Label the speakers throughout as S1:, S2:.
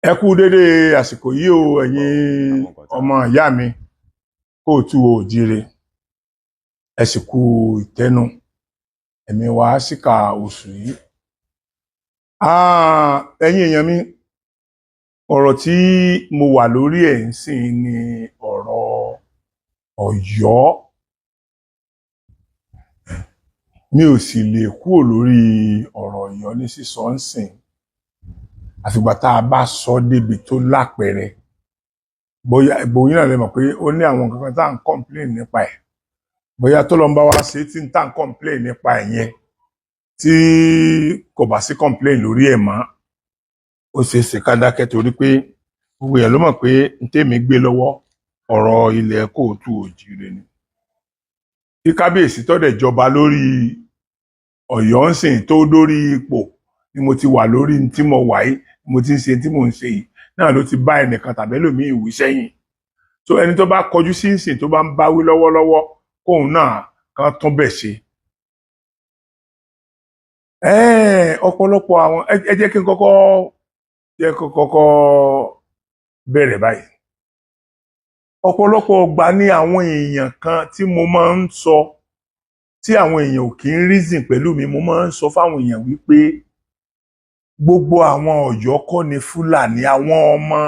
S1: Ẹ kú dédé àsìkò yìí o ẹ̀yin ọmọ ìyá mi kóòtù òjíire, ẹ sì kú ìtẹ́nu ẹ̀mí wa síkà oṣù yìí. Ẹ̀yin èèyàn mi, ọ̀rọ̀ tí mo wà lórí ẹ̀ ń sìn ni ọ̀rọ̀ Ọ̀yọ́. Mi ò sì lè kúrò lórí ọ̀rọ̀ Ọ̀yọ́ ní sísọ ń sìn àfìgbà tá a bá sọ débi tó lápẹẹrẹ. Bóyá náà lè mọ̀ pé ó ní àwọn nǹkan kan tá à ń complain nípa ẹ̀, bóyá tó lọ ń bá wa ṣe tí ń tá à ń complain nípa ẹ̀ yẹn tí kò bá sí complain lórí ẹ̀ mọ́, ó ṣeé ṣe ká dákẹ́ torí pé gbogbo èèyàn ló mọ̀ pé n tèmi gbé lọ́wọ́ ọ̀rọ̀ ilẹ̀ kóòtù òjíire ni. Kí kábíyèsí tó dẹ̀ jọba lórí Ọ̀yọ́ ń sìn tó dórí ipò ni mo ti wà lórí tí mo wà yìí, mo ti ń ṣe tí mò ń ṣe yìí náà ló ti bá ẹnìkan tàbí ẹlòmíì wí sẹ́yìn. So ẹni tó bá kọjú sí ìsìn tó bá ń báwí lọ́wọ́lọ́wọ́ kóun náà kan tún bẹ̀ ṣe. Ọ̀pọ̀lọpọ̀ àwọn ẹ jẹ́ kí n kọ́kọ́ bẹ̀rẹ̀ báyìí. Ọ̀pọ̀lọpọ̀ ọgbà ní àwọn èèyàn kan tí mo máa ń sọ tí àwọn èèyàn ò kí ń reason pẹ̀lú mi, mo máa ń sọ fáwọn èèyàn wípé gbogbo àwọn Ọ̀yọ́ kọ́ ni Fúlàní, àwọn ọmọ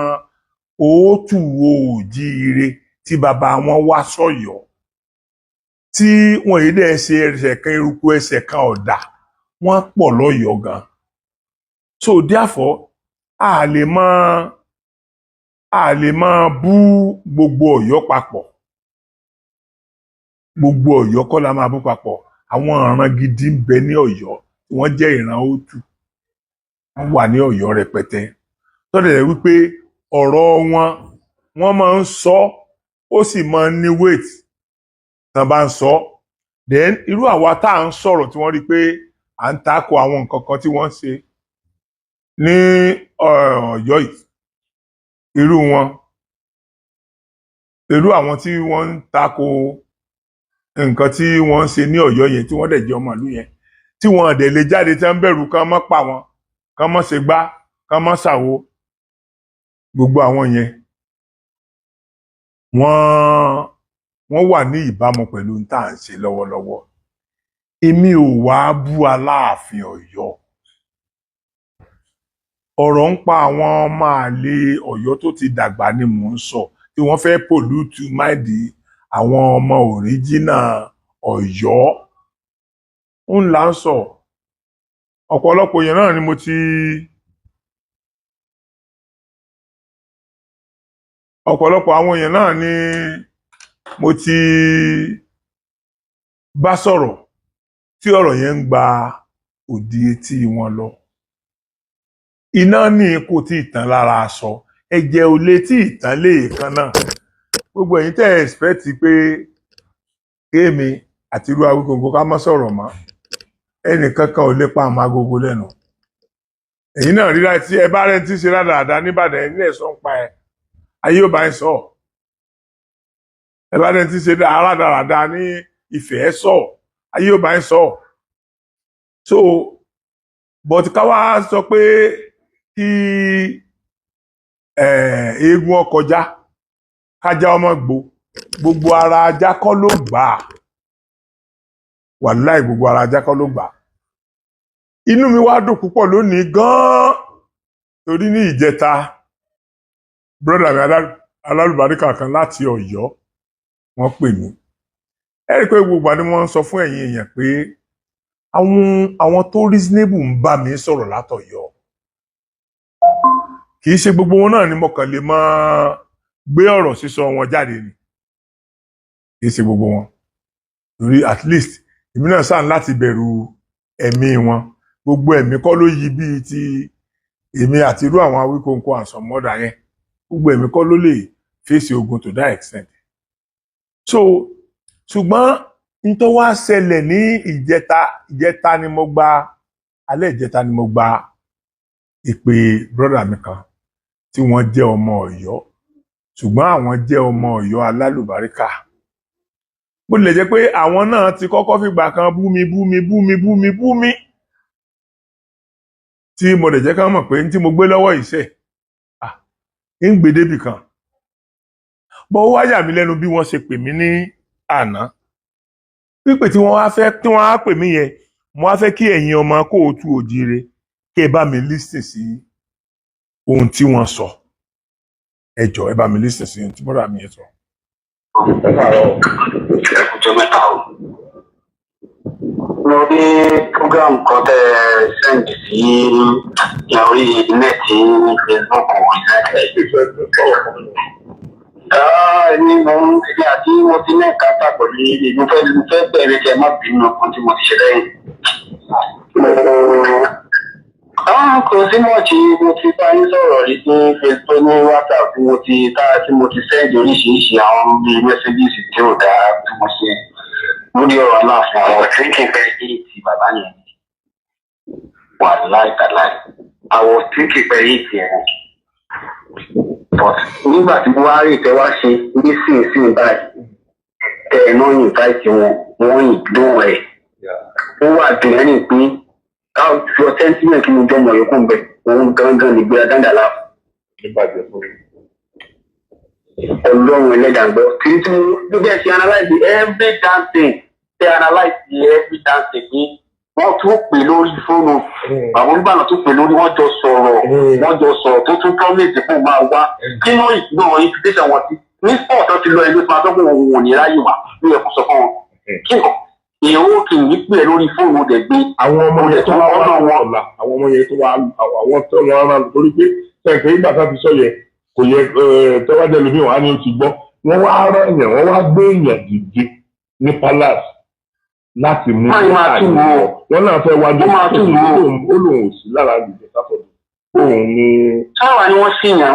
S1: òótù òjíire tí bàbá wọn wá sọ́yọ́ tí wọn yìí dẹ̀ ṣe ẹsẹ̀ kan eruku ẹsẹ̀ kan ọ̀dà, wọ́n pọ̀ lọ́yọ̀ọ́ gan. So therefore a lè máa bú gbogbo Ọ̀yọ́ papọ̀. Gbogbo Ọ̀yọ́ kọ́ la máa bú papọ̀. Àwọn ìran gidi ń bẹ ní Ọ̀yọ́ tí wọ́n jẹ́ ìran òótù, wọ́n wà ní Ọ̀yọ́ rẹpẹtẹ tó dẹ̀ wípé ọ̀rọ̀ wọ́n máa ń sọ ó sì máa ń ní weight tán bá ń sọ. Then irú àwa tá à ń sọ̀rọ̀ tí wọ́n rí pé à ń tako àwọn nǹkan kan tí wọ́n ṣe ní Ọ̀yọ́ yìí, irú àwọn tí wọ́n ń tako nǹkan tí wọ́n ń ṣe ní Ọ̀yọ́ yẹn tí wọ́n dẹ̀ jẹ́ ọmọ ìlú yẹn tí wọ́n dẹ̀ lè jáde tí wọ́n bẹ̀rù kán mọ́ pa wọn, kán mọ́ ṣe gbá, kán mọ́ ṣàwo. Gbogbo àwọn yẹn wọ́n wà ní ìbámu pẹ̀lú tá à ń ṣe lọ́wọ́lọ́wọ́. Èmi ò wá bú Aláàfin Ọ̀yọ́. Ọ̀rọ̀ ń pa àwọn ọmọ àlè Ọ̀yọ́ tó ti dàgbà ni mò ń sọ tí wọ́n fẹ́ pollute mind àwọn ọmọ original Ọ̀yọ́ ń là ń sọ. Ọ̀pọ̀lọpọ̀ èèyàn náà ni mo ti bá sọ̀rọ̀ tí ọ̀rọ̀ yẹn ń gba òdì etí wọn lọ. Iná ní kò tí ì tán lára aṣọ, ẹ̀jẹ̀ ò lè tí ì tán léèkan náà. Gbogbo ẹ̀yin tẹ́ expect pé kéèmí àti irú Awíkonko ká má sọ̀rọ̀ mọ́, ẹnìkankan ò lè pa àmọ́ agogo lẹ́nu. Ẹ̀yin náà ríra tí ẹ bá rẹ̀ tí ṣe rádaràda níbàdàn ẹ̀ nílẹ̀ sọ ń pa ẹ̀, ayé ò bá ń sọ. Ẹ bá rẹ̀ tí ṣe rádaràda ní Ifẹ̀ sọ, ayé ò bá ń sọ. So but ká wá sọ pé kí eégún ọkọjá kájá ọmọ gbogbo ara ajá kọ́ ló gbà á. Wàláì gbogbo ara ajá kọ́ ló gbà á. Inú mi wá dùn púpọ̀ lónìí gan-an torí ní ìjẹta brọ́dà mi alálùbáríkà kan láti Ọ̀yọ́ wọ́n pè mí. Ẹ rí i pé gbogbo àni wọ́n ń sọ fún ẹ̀yin èèyàn pé àwọn tó reasonable ń bá mi sọ̀rọ̀ látọ̀yọ́ kì í ṣe gbogbo wọn náà ni mo kàn lè máa gbé ọ̀rọ̀ sísọ wọn jáde ni kì í ṣe gbogbo wọn torí at least èmi náà sàn láti bẹ̀rù ẹ̀mí wọn gbogbo ẹ̀mí kọ́ ló yí bíi ti èmi àti irú àwọn Awíkonko àsọmọ́dà yẹn gbogbo ẹ̀mí kọ́ ló lè fèsì ogun to that extent so ṣùgbọ́n nítorí wá ṣẹlẹ̀ ní ìjẹta ni mo gba alẹ́ ìjẹta ni mo gba ìpè brọ́dà mi kan tí wọ́n jẹ́ ọmọ Ọ̀yọ́ ṣùgbọ́n àwọn jẹ́ ọmọ Ọ̀yọ́ alálùbáríkà bó lè jẹ́ pé àwọn náà ti kọ́kọ́ fìgbà kan bú mi tí mo lè jẹ́ ká mọ̀ pé tí mo gbé lọ́wọ́ iṣẹ́ ń gbé débì kan bọ́ ó wá yà mí lẹ́nu bí wọ́n ṣe pè mí ní àná pípè tí wọ́n á pè mí yẹn mo wá fẹ́ kí ẹ̀yin ọmọ Kóòtù Òjíire kí ẹ bá mi lísìn sí ohun tí wọ́n sọ ẹ jọ̀ọ́ ẹ bá mi lísìn sí ohun tí bọ́dà mi yẹn sọ.
S2: Ẹkùjọ mẹ́ta o. Mo rí program kan tẹ sẹ́ǹdì sí orí nẹ́ẹ̀tì Facebook ní mo ń ṣe àti mo ti ní ẹ̀ka tà pẹ̀lú ìlú fẹ́ bẹ̀rẹ̀ kẹ́ má bínú ọkàn tí mo ti ṣe lẹ́yìn. Kò sí mọ̀ọ́tì mo ti bá yín sọ̀rọ̀ rí ní Facebook ní WhatsApp tí mo ti sẹ́ǹdì oríṣiríṣi àwọn bíi mẹ́sẹ́gìsì tí ò dáa tí mo ṣe lórí ọ̀rọ̀ náà fún àwọn tí kì í fẹ́ yí ti bàbá yẹn wà láìkàláì àwọn tí kì í fẹ́ yí ti ẹ̀ but nígbà tí Buhari ìtẹ́wá ṣe nísinsìnyí báyìí náà yìí báyìí wọ́n yìí dùn ẹ̀ ó wà dùn ẹ́ ní pé káwọn fi sentiment kí mo jọ mọ̀ yòókù ń bẹ̀ òun gangan nìgbéra dáńdàlá Ọlọ́run ẹlẹ́dàá gbọ́ tí ló bẹ́ẹ̀ ṣe analyze every damn thing ṣe analyze every damn thing ní wọ́n tún pè lórí fóònù àwọn onígbàna tún pè lórí wọ́n jọ sọ̀rọ̀ tó tún promise fún máa wá kí wọ́n ìgbọ́n invitation wọn sí ní sport tó ti lọ ẹgbẹ́ tó máa tọ́kùn òun ò ní ráyè wá ló yẹ kó sọ fún wọn kí nǹkan èèwọ̀ kì í pè lórí fóònù dẹ̀ gbé
S1: àwọn ọmọ yẹn tó wá ọ̀la àwọn ọmọ yẹn tó wá àwọn tó wọn rán torí pé sẹ́ǹkì nígbà tá a ti sọ yẹ kò yẹ tọ́wádẹ́ lómi wà ní oṣù gbọ́ wọ́n wá rán èèyàn wọ́n wá gbé èèyàn dìde ní palace láti mú wọn náà fẹ́ wájú ó lòun ò sí lára ìjọ sáfọ̀dù òun ni.
S2: sáwà ni wọ́n ṣèyàn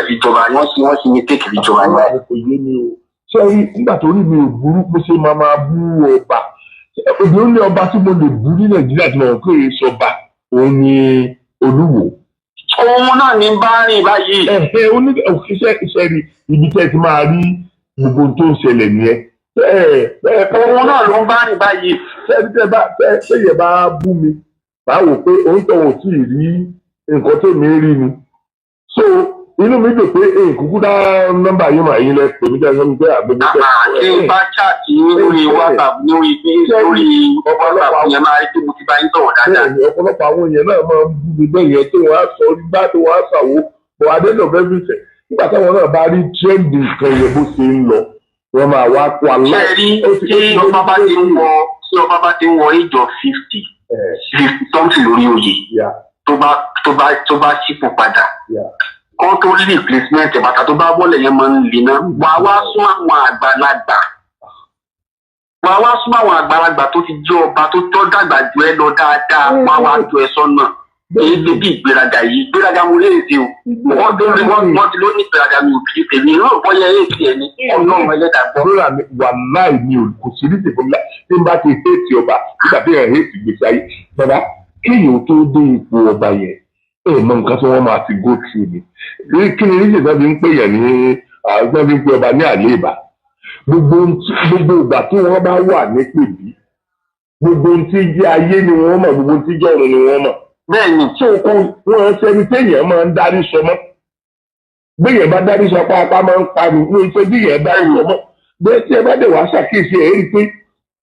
S2: fi jọba wọ́n sì ní tèkì fi jọba ní báyìí.
S1: kò yé mi o ṣé nígbà tó rí mi ò burú pé ṣé máa bú ọba òbí ó ní ọba tí mo lè bú ní Nàìjíríà tí mo rò pé sọba òun ni Olúwo.
S2: Òun náà ní bá rìn báyìí.
S1: Iṣẹ́ rí ibi tẹ́ ti máa rí gbogbo tó ń ṣẹlẹ̀ nìyẹn.
S2: Òun náà ló ń bá rìn báyìí.
S1: Ṣẹ́yẹ̀ bá bú mi bá wò pé òun tó wò tí ì rí nǹkan tó mi rí ni. So inú mi dùn pé kúkú dá nọ́mbà yín mà yín lẹ pè mí dáná mi pé àgbẹ̀bí tẹ̀.
S2: Ṣé bá chaàtì lórí WhatsApp lórí WhatsApp yẹn máa rí pé mo ti bá yín sọ̀rọ̀ dáadáa.
S1: Ọ̀pọ̀lọpọ̀ àwọn èèyàn náà máa ń bú mi bẹ́ẹ̀ yẹn tó wọ́n á sọ nígbà tó wọ́n á ṣàwó bọ̀ adédọ̀ fẹ́ fi ṣẹ̀ nígbà táwọn náà bá rí tírẹ́ǹdì nǹkan yẹn bó ṣe ń lọ wọ́n máa wá kó àlọ́.
S2: Ṣé rí tí ọba bá ti ń wọ age of 50 something lórí oyè tó bá ṣípò padà kọ́ tó rí replacement bàtà tó bá bọ́lẹ̀ yẹn máa ń lè ná wá sún àwọn àgbàlagbà tó ti jẹ́ ọba tó tọ́ dàgbà jù ẹ lọ dáadáa wá jọ ẹ sọ́nà èyí lè bí ìgbéraga mo lè ṣe o wọ́n ti ló ní ìgbéraga mi ò kì í tèmi náà bọ́yá èyí tiẹ̀ ní Ọlọ́run ẹlẹ́dàá gbọ́.
S1: lóra mi wà láì ní kò sí ní tèmi ńlá tí n bá ti héètì ọba nígbà tí èèyàn héètì gbèsè ayé bàbá kéèyàn tó dé ipò ọba yẹn mọ nǹkan tí wọ́n máa ti go through ni kí ni níṣẹ́ sábà ń pè yẹn ní sábà ń pè ọba ní àléébà gbogbo ìgbà tí wọ́n bá wà ní pèbí gbogbo ohun tí jẹ́ ayé ni wọ́n mọ̀ gbogbo ohun tí jẹ́ ọ̀run ni wọ́n mọ̀.
S2: Bẹ́ẹ̀ni
S1: tí o kò wọ́n ṣe ẹni téèyàn máa ń darí sọ mọ́ béèyàn bá darí sọ pápá máa ń parí ní iṣẹ́ bí èèyàn darí sọ mọ́ bẹ́ẹ̀ tí ẹ bá dẹ̀ wá ṣàkíyèsí ẹ̀ rí i pé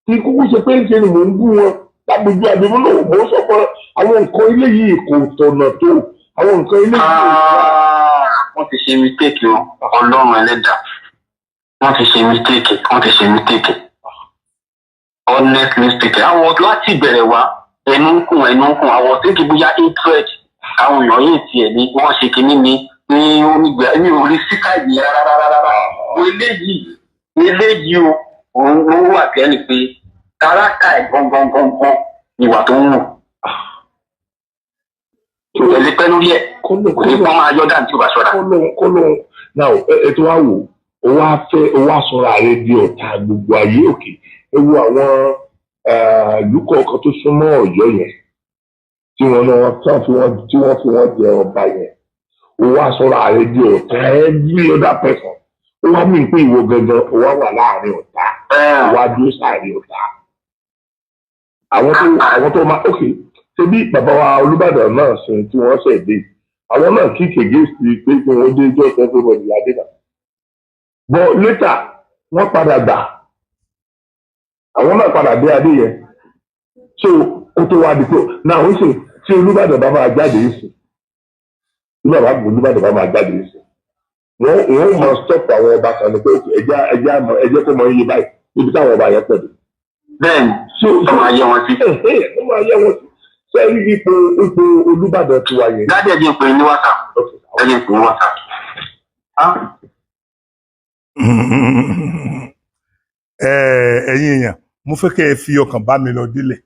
S1: kí kúkú ṣe pé ń ṣe ni mò ń bú wọn lágbègbè àdébó náà mò ń sọ pé àwọn nǹkan ilé yìí kò tọ̀nà tó àwọn nǹkan ilé yìí.
S2: wọ́n ti ṣe mistake o Ọlọ́run ẹlẹ́dàá wọ́n ti ṣe mistake. honestly speaking àwọn láti ìbẹ̀rẹ̀ wá ẹnu ń kùn àwọn tí kì í bóyá hatred àwọn èèyàn yìí tiẹ̀ ni wọ́n ṣe kinní ni ní onígbà ní orí síkà yìí rárá eléyìí o òun ló wà kẹ́ni pé káràkà ẹ̀ gangan ìwà tó ń wù ẹ̀lẹ́ pẹ́ lórí ẹ̀ kò ní pọ́n máa yọ dáǹtí ò bá ṣọ́ra.
S3: kọ́lọ́hún náà ètò wa wò ó wá sọ̀rọ̀ ààrẹ di ọ̀tá gbogbo ayé òkè ẹ wo àwọn ìlú kọ̀ọ̀kan tó súnmọ́ Ọ̀yọ́ yẹn tí wọ́n fi wọ́n jẹ ọba yẹn ó wá sọ̀rọ̀ ààrẹ di ọ̀tá every other person ó wá mí pé ìwọ gangan ó wá wà láàrin ọ̀tá ó wá dúró sáàrin ọ̀tá àwọn tó máa ókè ṣe bí bàbá wa Olúbàdàn náà ṣe tí wọ́n ṣẹ̀ dé àwọn náà kí kègé sí pé kí wọ́n dé ìjọ ìfẹ́ fún ọdún adé náà but later wọ́n padà gbà àwọn náà padà dé adé yẹn so ó tó wá di pé náà ó sì tí Olúbàdàn bá máa jáde yìí Olúbàdàn bá máa jáde yìí wọ́n máa stop àwọn ọba kan ní pé ẹjẹ́ kó mọ iye báyìí níbi táwọn ọba yẹn pẹ̀lú.
S2: bẹ́ẹ̀ni ó máa yẹ wọn sí.
S3: ó máa yẹ wọn sí sẹ́yìn ipò Olúbàdàn ti wà yẹn.
S2: dájú ẹ̀jẹ̀ pé ní WhatsApp ẹ̀jẹ̀ pé ní WhatsApp.
S1: ẹ̀yin èèyàn mo fẹ́ kẹ́ ẹ fi ọkàn bá mi lọ délẹ̀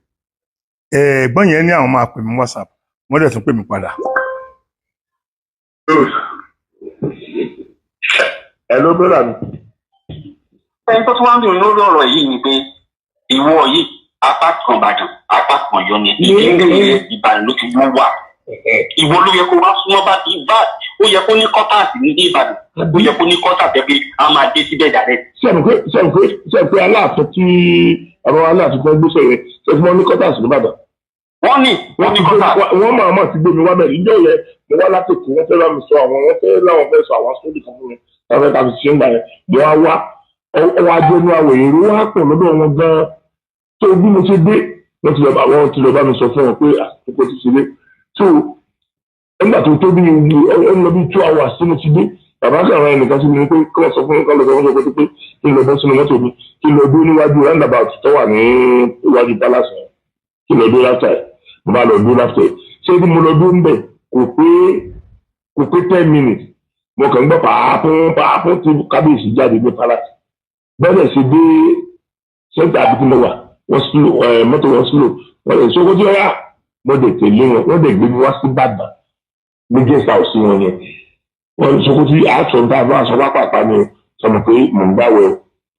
S1: ẹ̀gbọ́n yẹn ní àwọn máa pè mí WhatsApp wọ́n dẹ̀ tún pè mí padà.
S3: ẹ ló bẹ̀rẹ̀ mi.
S2: ẹni tó tún wá ń dùn lórí ọ̀rọ̀ yìí ni pé ìwọ yìí apá kan Ìbàdàn apá kan Ọ̀yọ́ ni ìdílé Ìbàdàn ló ti wọ́n wà. ìwọ ló yẹ kó wá súnmọ́ bá ti bá ó yẹ kó ní kọ́tàsì ní Ìbàdàn ó yẹ kó ní kọ́tàsì pé a máa dé síbẹ̀ dàrẹ́.
S3: sẹ́ǹpé aláàfin tí àwọn aláàfin tó ń gbé sọ̀rọ̀ ṣe fún wọn ní kọ́tàsì ní Ìbàdàn.
S2: wọ́n ní kọ́tàsì.
S3: wọ́n máa ti gbé mi wá bẹ̀rẹ̀ níjọ́ yẹn mo wá láti kù wọ́n fẹ́ láwọn fẹ́ sọ àwọn sódì kan fún mi wọ́n fẹ́ káfí ṣe ń gbà yẹn mo wá ọwọ́ ajẹ́nu àwọ̀ èrò wá pọ̀ lọ́dọ̀ wọn gan-an tó bí mo ṣe dé wọ́n ti lọ bá mi sọ fún wọn pé àsìkò ti ṣe dé so nígbà tó tó bí ọ̀nà bí 2 hours tí mo ti dé bàbá kan ara ẹnìkan sí mi pé kí wọ́n sọ fún mi kí wọ́n sọ pé kí n lọ bọ́ sínú mọ́tò mi kí n lọ dúró níwájú roundabout tó wà ní iwájú palace yẹn kí n lọ dúró láfta ẹ̀ mo bá lọ dúró láfta ẹ̀ ṣé bí mo lọ dúró ń bẹ̀ kò pé 10 minutes mo kàn ń gbọ́ pàápàá tí kábíyèsí jáde ní palace bẹ́ẹ̀ ṣe dé sẹ́ńtà àbí tí mo wà wọ́n slow mọ́tò wọn slow wọ́n lè ṣókó tí wọ́n yá wọ́n lè tẹ̀lé wọn wọ́n lè gbé mi wá sí Ìbàdàn ní guest house wọn yẹn wọ́n lè ṣókó tí àtọ̀ ń bá àwọn aṣọ pápá ni sọmọ pé mò ń bá wẹ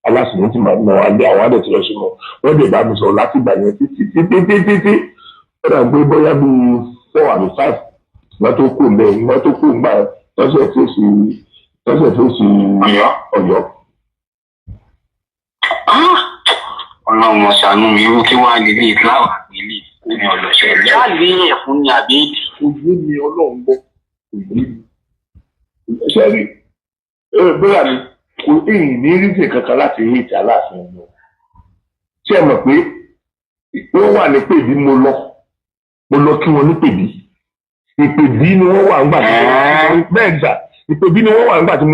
S3: aláṣẹ tí màá nà wá lé àwọn àdẹ̀tí lọ sí wọn wọ́n lè bá mi sọ̀rọ̀ láti ìgbà yẹn títí wọ́n dà gbé bóyá bí 4 àbí 5 wọ́n tó kù mẹ́rin wọ́n tó kù gbà tọ́sẹ̀ fèsì Ọ̀yọ́.
S2: Ọlọ́run ṣàánú mi irú kí wọ́n á lè lè láwà nílé ní ọlọ́ṣẹ́ rẹ̀. Yá lè yẹ̀ fún ni àbí èdè.
S3: Ojú mi Ọlọ́run gbọ́ ojú mi. Ṣé rí bóyá ni kò èyí ní rídì kankan láti rí ìjà láàfin lọ. Ṣé ẹ mọ̀ pé wọ́n wà ní pèbí mo lọ kí wọ́n ní pèbí. Ìpèbí ni wọ́n wà nígbà tí bẹ́ẹ̀ gbà ìpèbí ni wọ́n wà nígbà tí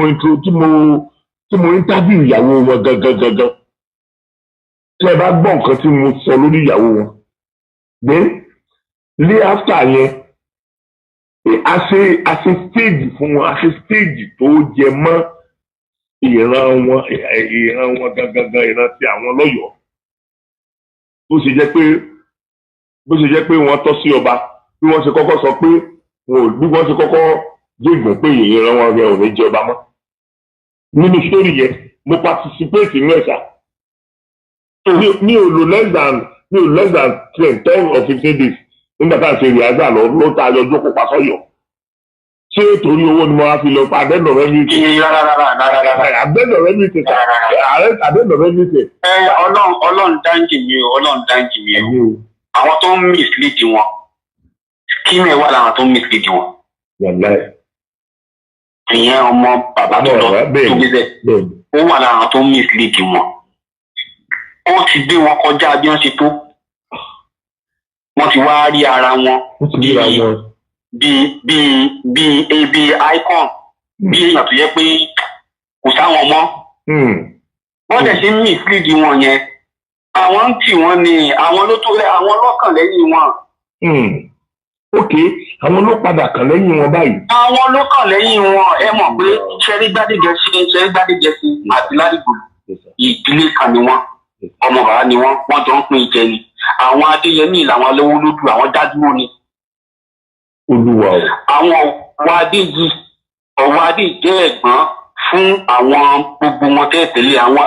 S3: mo interview ìyàwó wọn gangan. Tí ẹ bá gbọ́ nǹkan tí mo sọ lórí ìyàwó wọn then lé after yẹn a ṣe stage fún wọn a ṣe stage tó jẹ mọ́ ìran wọn gangan ìran ti àwọn lọ́yọ̀ọ́ bó ṣe jẹ́ pé wọ́n tọ́ sí ọba bí wọ́n ṣe kọ́kọ́ sọ pé bí wọ́n ṣe kọ́kọ́ jẹ́gbọ́n pé ìran wọn rẹ ò ní jẹ ọba mọ́ nínú sórí yẹn mo participate nínú ẹ̀ṣà. mi ò lò less than 10 or 15 days nígbà tá à ń ṣe ìrìnàjò ló ta ayọ̀ jókòó pa sọ́yọ̀ ṣé torí owó ni mo wá fi lọ pa àdẹ́nà rẹ ní ìtẹ̀ àdẹ́nà rẹ ní ìtẹ̀ àdẹ́nà rẹ ní ìtẹ̀.
S2: Ọlọ́run dáńjì mi o àwọn tó ń mislead wọn kí mi wà láwọn tó ń mislead wọn. ìyẹn ọmọ bàbá tó lọ tó gbé bẹ́ẹ̀ ó wà láwọn tó ń mislead wọn. ó ti gbé wọn kọjá bí wọ́n ṣe tó wọ́n ti wá rí ara wọn bí icon bí èèyàn tó yẹ pé kò sáwọn mọ́ wọ́n dẹ̀ ṣe ń mislead wọn yẹn àwọn ń tì wọ́n ni àwọn ló tó rẹ àwọn lọ́kàn lẹ́yìn wọn.
S3: Ok, àwọn ló padà kàn lẹ́yìn wọn báyìí.
S2: Àwọn ló kàn lẹ́yìn wọn ẹ mọ̀ pé Ṣẹ́rí Gbádégẹṣin àti Ládìgbòlù ìdílé kan ni wọ́n ọmọ bàbá ni wọ́n jọ ń pín ìjẹ ni. Àwọn Adéyẹmí làwọn lówó lódù àwọn dádúró ni.
S3: Olúwa o.
S2: Àwọn Ọwádé jẹ́ ẹ̀gbọ́n fún àwọn gbogbo wọn tẹ́tẹ̀lé àwọn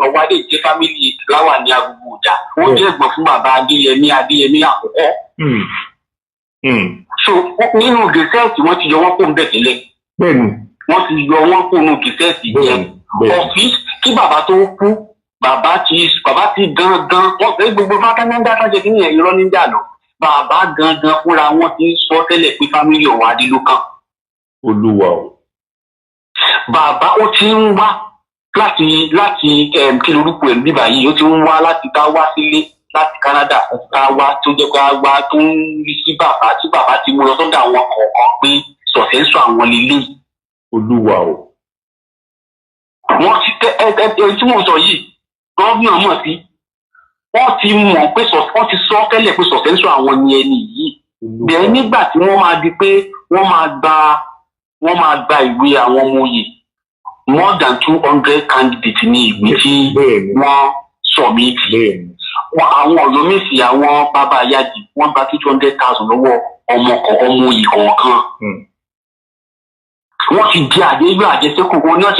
S2: Ọwádé jẹ́ fámìlì láwà ní agbègbè ọjà wọ́n jẹ́ ẹ̀gbọ́n fún bàbá Adéyẹmí àkọ́kọ́. So nínú gẹ̀ẹ́sẹ̀tì wọ́n ti yọ wọ́n kó ń bẹ̀ tẹ́lẹ̀.
S3: Bẹ́ẹ̀ni.
S2: Wọ́n ti yọ wọ́n kó nínú gẹ̀ẹ́sẹ̀tì yẹn. Ọ̀fíìsì kí bàbá tó kú bàbá ti gangan wọ́n fẹ́ gbogbo fátánáńdá sájẹ́ kí nìyẹn irọ́ níjà lọ. Bàbá gangan fúnra wọn ti ń sọ tẹ́lẹ̀ pé fámìlì Ọ̀wádé ló kàn.
S3: Olúwa o.
S2: Bàbá ó ti ń wá láti kí lorúkọ ẹ̀ bíbá yìí ó ti ń wá láti ká wá sílé láti Canada ká wá tó jẹ́ ká wá tó ń rí sí bàbá tí bàbá ti mú lọ sọ́dọ̀ àwọn kọ̀ọ̀kan pé sọ̀sẹ́sọ àwọn lélẹ̀.
S3: Olúwa o.
S2: Wọ́n ti tí mo sọ yìí gọ́ọ̀nà mọ̀ sí wọ́n ti mọ̀ pé wọ́n ti sọ tẹ́lẹ̀ pé sọ̀sẹ́sọ àwọn ni ẹni yìí. Bẹ́ẹ̀ nígbà tí wọ́n máa di pé wọ́n máa gba ìwé àwọn ọmọ oyè more than 200 candidates ní ìwé tí wọ́n submit. Àwọn Ọ̀yọ́mèsì àwọn bàbá Yájì wọ́n gba 200,000 lọ́wọ́ ọmọ oyè kọ̀ọ̀kan. Wọ́n ti di àjẹsẹ́kù wọn ni wọ́n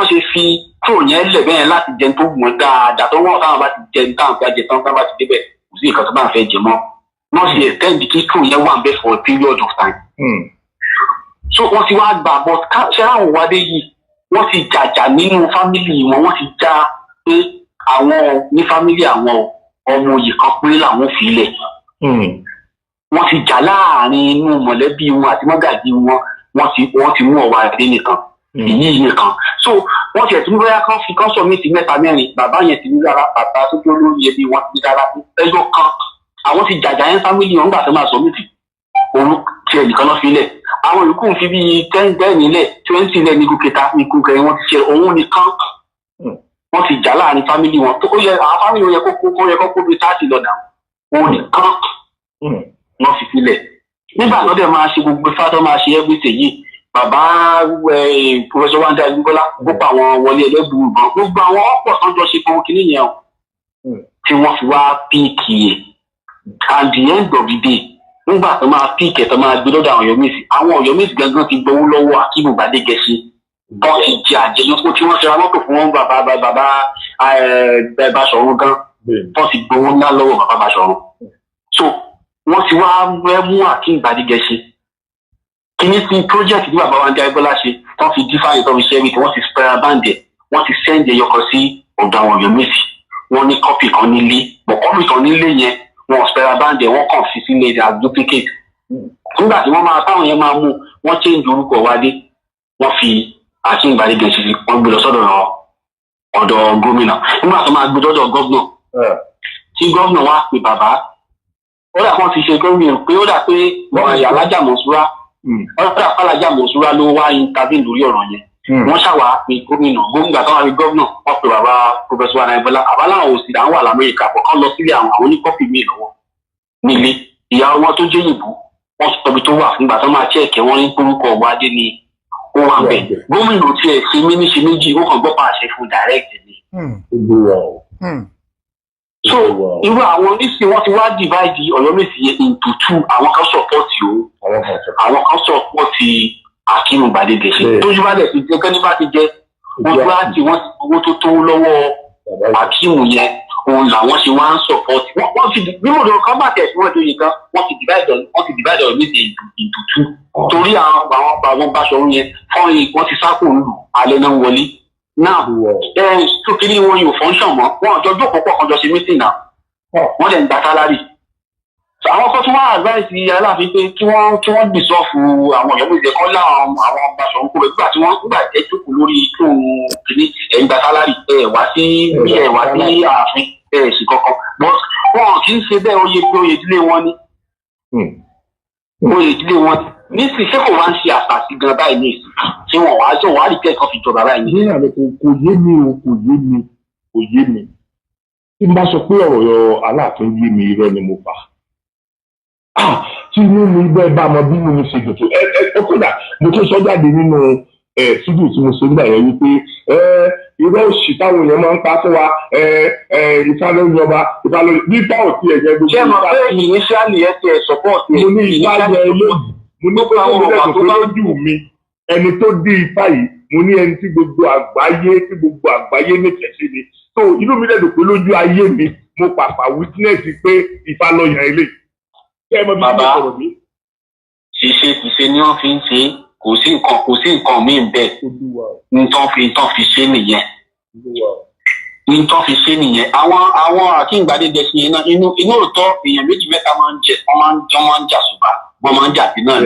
S2: ṣe fi tó yẹn lẹ̀ bẹ́ẹ̀ láti jẹun tó gbọ̀n dáadáa tó wọ́n táwọn bá ti jẹun táwọn bá jẹ tán táwọn bá ti débẹ̀ kò sí nǹkan tó bá fẹ́ jẹ mọ́. Wọ́n ṣe extend kí tó yẹn wà bẹ́ẹ̀ for a period of time. So wọ́n ti wá gbà bọ́ ṣé àwọn Ọ̀wádé yìí wọ́n ti jàjà nínú fámìlì wọn wọ́n ti já pé àwọn ní fámìlì àwọn ọmọ oyè kan péré làwọn fi lẹ̀. Wọ́n ti jà láàrin inú mọ̀lẹ́bí wọn àti mọ́gàjí wọn wọ́n ti mú Ọ̀wádé nìkan èyí nìkan. So wọ́n ti ẹ̀sìn bóyá kan fi kan sọ̀mìtì 3-4 bàbá yẹn ti ní rárá bàbá tó tó lórí ẹbí wọn ti rárá ẹjọ́ kan àwọn ti jàjà yẹn fámìlì wọn gbà tó máa sọ̀mìtì òun ti ẹnìkan náà fi lẹ̀. Àwọn yòókù ń fi bíi 10 nílẹ̀ 20 nílẹ̀ ní gòkèta ikú kẹrin wọ́n ti ṣe òun nìkan. Wọ́n ti jà láàrin fámìlì wọn tó yẹ àwọn fámìlì wọn yẹ kó bíi 30 lọ́dà òun nìkan wọ́n fi sílẹ̀. Nígbà tó dẹ̀ máa ṣe gbogbo fátọ́ máa ṣe ẹ́gbẹ́sẹ̀ yìí bàbá Professor Wande Ajíbọ́lá gbogbo àwọn wọlé ẹlẹ́bùrú ìbọn gbogbo àwọn ọ̀pọ̀ tó ń jọ ṣe fún kínní yẹn tí wọ́n fi wá píìkì yẹn at the end of the day nígbà tó máa píìkì ẹ̀ tó máa gbé lọ́dọ̀ àwọn Ọ̀yọ́mèsì gangan ti gbowó lọ́wọ́ Akíìmù Gbádégẹṣin wọ́n ti jẹ àjẹyọ́pọ̀ tí wọ́n ṣe ra mọ́tò fún wọn bàbá Báṣọ̀run gan wọ́n ti gbowó ńlá lọ́wọ́ bàbá Báṣọ̀run. So wọ́n ti wá mú Akíìmù Gbádégẹṣin kìíní sí project tí bàbá Wande Ajíbọ́lá ṣe wọ́n fi dífáyé tó fi ṣe everything wọ́n ti spare band ẹ̀ wọ́n ti send ẹyọkọ sí ọ̀dọ̀ àwọn Ọ̀yọ́mèsì wọ́n ní copy kan nílé but copy kan nílé yẹn wọ́n spare band ẹ̀ wọ́n kàn fi sílé as duplicate. Nígbà tí táwọn yẹn máa mú wọ́n change orúkọ Wádé wọ́n fi Akíìmù Gbádégẹṣin wọ́n gbé lọ sọ́dọ̀ ọ̀dọ̀ gómìnà. Nígbà tó máa gbé lọ́dọ̀ gọ́vnà tí gọ́vnà wá pè bàbá ó dà kàn ti ṣe gómìnà pé ó dà pé Alájà Mọ̀súrà ọ̀dà Alájà Mọ̀súrà ló wá intervene lórí ọ̀rọ̀ yẹn. Wọ́n ṣàwá pé gómìnà tó wá rí gọ́vnà wọ́n pe bàbá Professor Wande Ajíbọ́lá àbáláwọn òsì àwọn wà l'Amẹ́ríkà pọ̀ kán lọ sílé àwọn oníkọ́pì míì lọ́wọ́ nílé ìyá wọn tó jẹ́ yìnbó wọ́n sọ ibi tó wà fúngbà tó máa chẹ́ẹ̀kẹ́ wọ́n ní orúkọ Ọ̀wádé ni ó wà bẹ́ẹ̀. Gómìnà tiẹ̀ ṣe méjì ó kàn gbọ́ pàṣẹ fún direct ni. So irú àwọn oníṣìí wọ́n ti wá divide Ọ̀yọ́mèsì yẹn into 2 àwọn kan support o àwọn kan support Akíìmù Gbádégẹṣin tójú bá lẹ̀ fi jẹ́ kẹ́ni bá ti jẹ́ wọ́n bá ti wọ́n ti owó tó tó lọ́wọ́ Akíìmù yẹn òun làwọn ṣe wá ń support wọ́n ti nínú ọ̀dọ̀ kan bá tẹ̀ sí wọn lóye kan wọ́n ti divide Ọ̀yọ́mèsì into 2 torí àwọn Báṣọ̀run yẹn fọ́n wọ́n ti sákò ń lù alẹ́ náà wọlé náà tó kiri wọn yóò function mọ́ wọn ọjọ́ jókòó pọ̀ kan jọ ṣe meeting náà wọ́n dẹ̀ ń gba salary. Àwọn kan tún wá advice Aláàfin pé kí wọ́n dissolve àwọn Ọ̀yọ́mèsì kọ́ láwọn Báṣọ̀run kúrò nígbà tí wọ́n gbà jẹ́ jókòó lórí tó kìíní ẹ̀yìn gba salary wá sí ààfin sí kankan but wọn kì í ṣe bẹ́ẹ̀ oyè ìdílé wọn ni oyè ìdílé wọn ni nísìnyí ṣé kò wá ń ṣe àṣàṣì gan báyìí ní ìsìn tí wọ́n wá rí kẹ́kọ̀ọ́ fi jọba báyìí ní.
S3: Kò yé mi. tí n bá sọ pé ọ̀rọ̀ Aláàfin yé mi irọ́ ni mo fà tí inú mi bẹ́ẹ̀ bá mọ bí mi ṣe dùn tó ẹ kódà mo tó sọ jáde nínú fídíò tí mo ṣe nígbà yẹn wípé irọ́ òṣì táwọn èèyàn máa ń pa fún wa Ifá ló ń yọba Ifá ló nípa òtí ẹ̀jẹ̀ gbogbo.
S2: ṣé mo pé initially ẹ ti ẹ̀ support ẹ.
S3: mo ní Ifá jẹ eléyìí mo ní pé àwọn ọ̀rọ̀ tó lójú mi ẹni tó dé Ifá yìí mo ní ẹni tí gbogbo àgbáyé nífẹ̀ẹ́ sí mi so inú mi dẹ̀ dùn pé lójú ayé mi mo pàpà witness pé Ifá ló yan eléyìí.
S2: Bàbá ṣiṣẹ́ ni wọ́n fi ń ṣe kò sí nǹkan míì bẹ́ẹ̀ nǹkan fi ṣe nìyẹn nǹkan fi ṣe nìyẹn àwọn Akíngbadéjẹ sí yẹn náà inú òótọ́ èèyàn méjì mẹ́ta máa ń jà ṣùgbọ́n wọ́n máa ń jà sí náà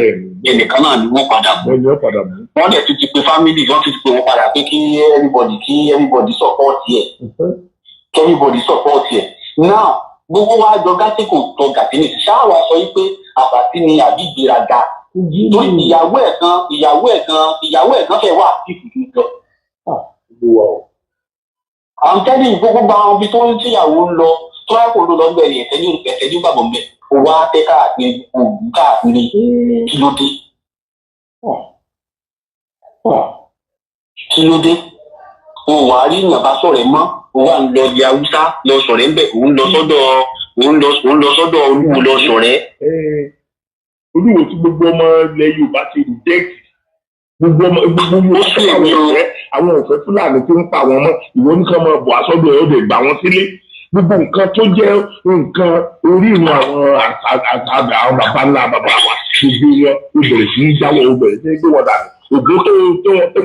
S2: ẹnìkan náà ni wọ́n padà mú wọ́n dẹ̀ tún ti pe family wọ́n ti pe wọ́n padà pé kí everybody support yẹ now gbogbo wa jọ gàtí kò tọ gàtí ní ṣáà wá sọ pé àbàtì ni àbí ìgbéraga torí ìyàwó ẹ̀ kan fẹ́ wà sí ìfúnjọ. àwọn tẹ́lẹ̀ gbogbo àwọn ibi tó ń tíyàwó ń lọ tó wá kó ló lọ bẹ̀rẹ̀ ẹ̀fẹ́ ní gbàgbọ́ mẹ́ kó wá tẹ́ káàkiri òògùn káàkiri kí ló dé òun wà á rí ìyàbá sọ̀rọ̀ ẹ̀ mọ́ òun wà ń lọ ilẹ̀ Haúsá lọ sọ̀rọ̀ ẹ̀ ń bẹ̀ òun lọ sọ́dọ̀ Olúwo lọ sọ̀rọ̀ ẹ̀.
S3: Olúwo tí gbogbo ọmọ ilẹ̀ Yorùbá ti reject gbogbo àwọn òfẹ́ Fúlàní tó ń pa àwọn ọmọ ìwọ nìkan máa bọ̀ aṣọ́dọ̀ ẹ̀ ó lè gbà wọ́n sílé gbogbo nǹkan tó jẹ́ nǹkan orí ìrìn àwọn bàbá ńlá bàbá wa gbogbo wọn ó bẹ̀rẹ̀ sí í jáwọ́ ó bẹ̀rẹ̀ sí í gbé wọn dànù ògbó tó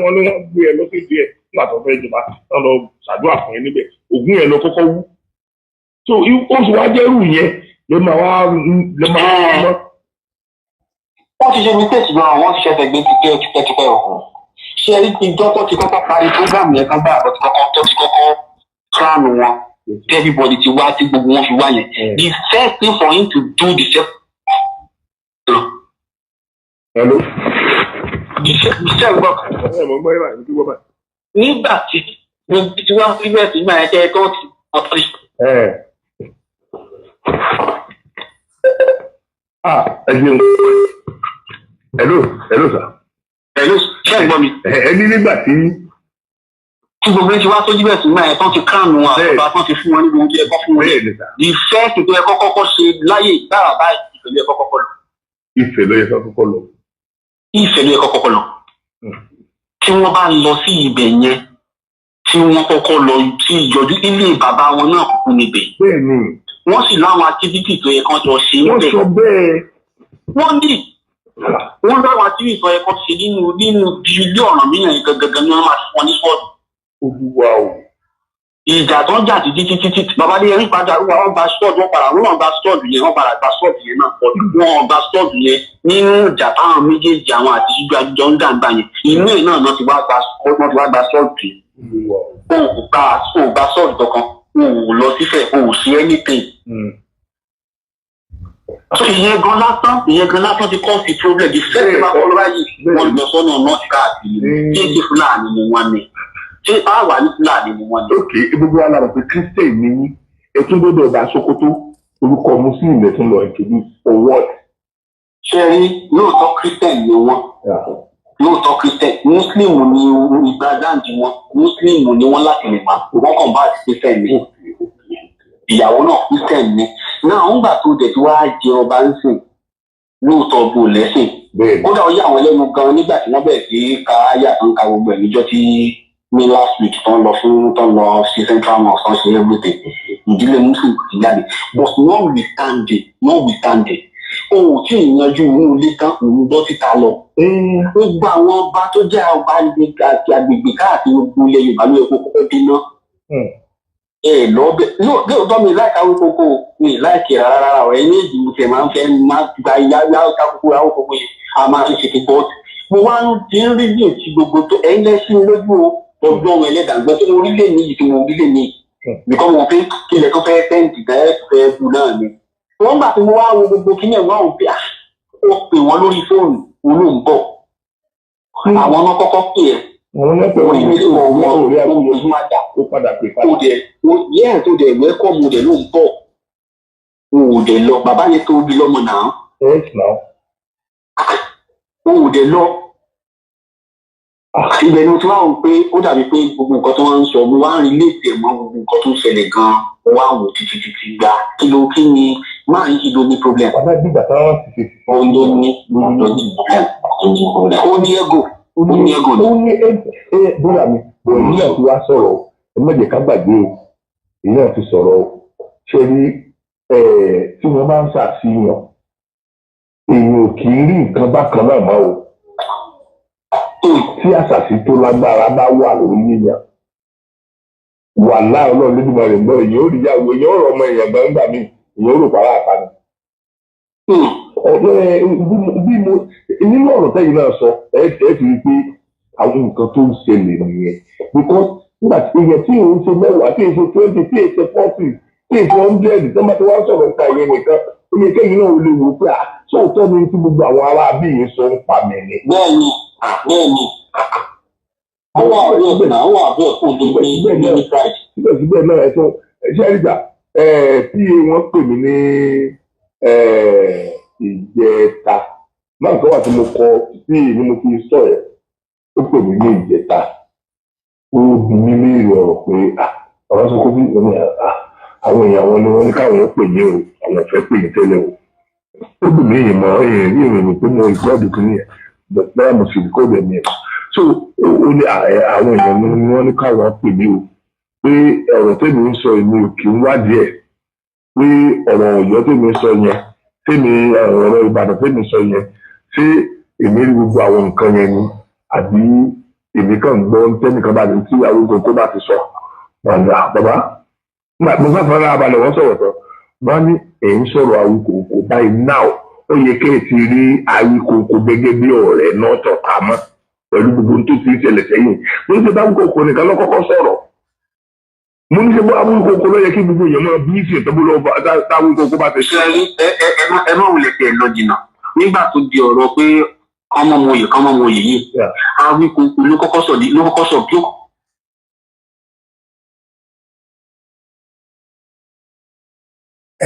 S3: wọn ní wọ́n gbé ẹ lọ́sẹ̀dẹ̀ ẹ̀ nígbà tó fẹ́ jọba wọn lọ ṣàdúrà fún ẹ níbẹ̀ ògùn yẹn lọ kọ́kọ́ wú so oṣù wa jẹ́rù yẹn lè máa wá mọ́.
S2: wọ́n ti ṣe mistake gan wọ́n ti ṣẹ̀ṣẹ̀ gbé tipẹ́tipẹ́ ọ̀hún ṣé ẹni tí dọ́kọ̀ ti kọ́kọ́ parí program yẹn kan bá àbọ̀ ti kọ́kọ́ crown wọn everybody ti wá tí gbogbo wọn fi wá yẹn the first thing for him to do the self.
S3: Hello.
S2: Iṣẹ́ gbọ́. Nígbà tí wọ́n fi bẹ́ẹ̀ sí máa ẹ̀jẹ̀ tó ti ọ̀tọ̀ yìí.
S3: Hello sir.
S2: Hello ṣé ẹ gbọ́ mi.
S3: Ẹni nígbà tí
S2: gbogbo ẹni tí wá sójú bẹ́ẹ̀ sí máa ẹ̀ tán ti kánú àbá tán ti fún wọn níbi oúnjẹ ẹ̀kọ́ fún wọn. The first tó yẹ kọ́kọ́ ṣe láyé ìgbára báyìí ìfẹ̀lẹ́ ẹ̀kọ́ kọ́kọ́ lọ.
S3: Ìfẹ̀lẹ́ ẹ̀kọ́ kọ́kọ́ lọ.
S2: Tí wọ́n bá lọ sí ibẹ̀ yẹn tí wọ́n kọ́kọ́ lọ sí ìjọjú ilé bàbá wọn náà kúkú níbẹ̀.
S3: Bẹ́ẹ̀ni.
S2: Wọ́n sì láwọn activity tó yẹ kán jọ ṣe ń bẹ̀.
S3: Wọ́n sọ bẹ́ẹ̀.
S2: Wọ́n láwọn activity tó yẹ kán ṣe nínú ilé ọ̀ràn mìíràn gangan ni wọ́n máa fún wọn ní sọ́ọ̀dù.
S3: Olúwa o.
S2: Ìjà tó ń jà títí bàbá ní ẹni padà wọ́n gba sọ́ọ̀dù wọ́n gba sọ́ọ̀dù yẹn wọ́n padà gba sọ́ọ̀dù yẹn náà pọ̀ wọ́n gba sọ́ọ̀dù yẹn nínú ìjà táwọn méjèèjì àwọn àti ṣíjú àjọ ń gàǹgbà yẹn inú ẹ̀ náà ti wá gba sọ́ọ̀dù yẹn. O gba sọ́ọ̀dù kankan o lọ sífẹ̀ o sí anything. So ìyẹn gan lásán ti cause the problem the first time akọlọ́wà yìí wọ́n lọ sọ́nà náà ti káàkiri kí n ṣe Fúlàní ni wọ́n ní ṣé àwa ní Fúlàní ni wọ́n ní.
S3: Ok gbogbo wa lára pé Christian ni yín ẹtún gbọ́dọ̀ bá Sokoto orúkọ Muslim lẹ́tún lọ ìkéde for what.
S2: ṣé rí lóòótọ́ Christian ni wọ́n lóòótọ́ Christian Muslim ni ìgbàdáǹdì wọn Muslim ni wọ́n láti lè máa wọ́n kàn bá àti Christian ni ìyàwó náà Christian ni náà ń gbà tó dẹ̀ tí wàá jẹ ọba ń sìn lóòótọ́ bò lẹ́sìn kódà ó yà àwọn ẹlẹ́nu gan nígbà tí wọ́n bẹ̀rẹ̀ sí ká yà tó ń ka gbogbo ẹ̀ níjọ́ tí ní last week tó ń lọ sí central mosque tó ń ṣe everything ìdílé Muslim ti jáde but notwithstanding ohun tí ìyanjú inú ilé tán òun gbọ́ síta lọ. Gbogbo àwọn ọba tó jẹ́ ọba àti agbègbè káàkiri gbogbo ilẹ̀ Yorùbá ló yẹ kó kọ́kọ́ dínà. Lóòótọ́ mi láìka Awíkókó mi láìkè rárá ọ̀rẹ́ ní èdè mo tẹ̀ máa ń fẹ́ máa gba ìyá kákókó Awíkókó yẹn a máa ń ṣe ti bọ́ọ̀tì. Mo wá ń ti ń rí bí èsì gbogbo tó ẹ̀yin lẹ́sìn lójú ọdún ọmọ ẹlẹ́dàgbẹ́ tó mo rí lè ní yìí tí mo rí lè ní bìkọ́ mo fi kílẹ̀ tó fẹ́ tẹ́ǹtì fẹ́ bu náà ni. Wọ́n gbà tí mo wá wo gbogbo kíní ẹ̀wọ̀n àwọn pé ó pè wọ́n lórí fóònù olóńgbọ̀. Àwọn ọmọ kọ́kọ́ pè ẹ́
S3: Wọ́n ní pé
S2: orí mi tí wọ́n
S3: wọ́n ò rí
S2: wọ́n
S3: àwùjọ
S2: mú máa dà
S3: ó padà pè
S2: kó
S3: padà.
S2: dẹ̀ yẹ́n tó dẹ̀ wẹ́kọ̀ mo dẹ̀ ló ń bọ̀ o ò dẹ̀ lọ bàbá yẹn tó bí lọ́mọ náà
S3: Yes now.
S2: o ò dẹ̀ lọ ibẹ̀ ni mo ti wá wò pé ó dàbí pé gbogbo nǹkan tó wá ń sọ mo wá ń rí léèdè mọ́ gbogbo nǹkan tó ń ṣẹlẹ̀ gan-an mo wá wò títí gbà kí ni máa ń kí ló ní problem
S3: Bàbá dìgbà táwọn ti ṣe.
S2: ó ló ní problem ó ní ego
S3: Ó ní bóyá mi èyí náà ti wá sọ̀rọ̀ ẹ mọ̀jẹ̀ ká gbàgbé o èyí náà ti sọ̀rọ̀ ṣe rí tí wọ́n bá ń ṣàfihàn èèyàn ò kì í rí nǹkan bákan náà mọ́ o tí àṣàṣì tó lágbára bá wà lórí yíyan wà láàárọ̀ náà lójúmọ́ rẹ̀ gbọ́ èèyàn ò rí yàwó èèyàn ò rọ ọmọ èèyàn gbàǹgbà mi èèyàn ò rò pàrọ̀ àpáni. Bí mo nínú ọ̀rọ̀ tẹ́yìn náà sọ ẹ ti rí i pé àwọn nǹkan tó ń ṣẹlẹ̀ nìyẹn because nígbà tí èèyàn tí èèyàn ń ṣe mẹ́wàá tí èèyàn ṣe 20 tí èèyàn ṣe 40 tí èèyàn ṣe 100 tí wọ́n bá ti wá sọ̀rọ̀ nípa ìyẹn nìkan ó yẹ kẹ́yìn náà ó lè wò pé sóòótọ́ ni tí gbogbo àwọn ará bí yìí sọ ń pa mí ni.
S2: bẹ́ẹ̀ni àwọn àbúrò fún tó gbé ní Christ.
S3: Síbẹ̀síbẹ̀ náà ẹ̀ tún ṣẹ́ríjà tí wọ́n pè mí ní ìjẹta máa kọ́ wà tí mo kọ tí èmi mo fi sọ ẹ̀ ó pè mí ní ìjẹta ó bí mi léèrè ọ̀rọ̀ pé ọ̀rọ̀ sọ pé àwọn èèyàn wọn ni wọ́n ní káwọn ó pè yín o àwọn ò fẹ́ pè yín tẹ́lẹ̀ o ó dùn mí ìmọ̀ èèyàn rí ìròyìn pé mo ìgbọ́dọ̀ kìíní ẹ̀ bẹ́ẹ̀ mo sì kó bẹ̀ mí ẹ̀ so ó ní àwọn èèyàn ni wọ́n ní káwọn pè mí o pé ọ̀rọ̀ tèmi ń sọ èmi ò kì í wádìí ẹ̀ pé ọ̀rọ̀ Ọ̀yọ́ tèmi ń sọ yẹn tèmi ọ̀rọ̀ Ìbàdàn tèmi ń sọ yẹn ṣé èmi rí gbogbo àwọn nǹkan yẹn ni àbí èmi kàn gbọ́ tẹ́nìkan bá mi tí àwọn kókó bá ti sọ bàbá mo sáfara abalẹ̀ wọ́n sọ̀rọ̀ tán wọ́n ní èyí ń sọ̀rọ̀ Awíkòkò báyìí náà ó yẹ kẹ́ ẹ̀ ti rí Awíkòkò gẹ́gẹ́ bí ọ̀rẹ́ náà tọ̀ ká mọ́ pẹ̀lú gbogbo tó ti ṣẹlẹ̀ sẹ́yìn mo ní ṣe bá Awíkòkò nìkan ló kọ́kọ́ sọ̀rọ̀ mo ní ṣe bá Awíkòkò ló yẹ kí gbogbo èèyàn máa bí ìsìn tó bó lọ́wọ́ Awíkòkò bá ti ṣe.
S2: ẹ má wulẹ̀ tẹ̀ lọ jìnnà nígbà tó di ọ̀rọ̀ pé ọmọ ọmọ òye yìí Awíkòkò ló kọ́kọ́ sọ bí ó.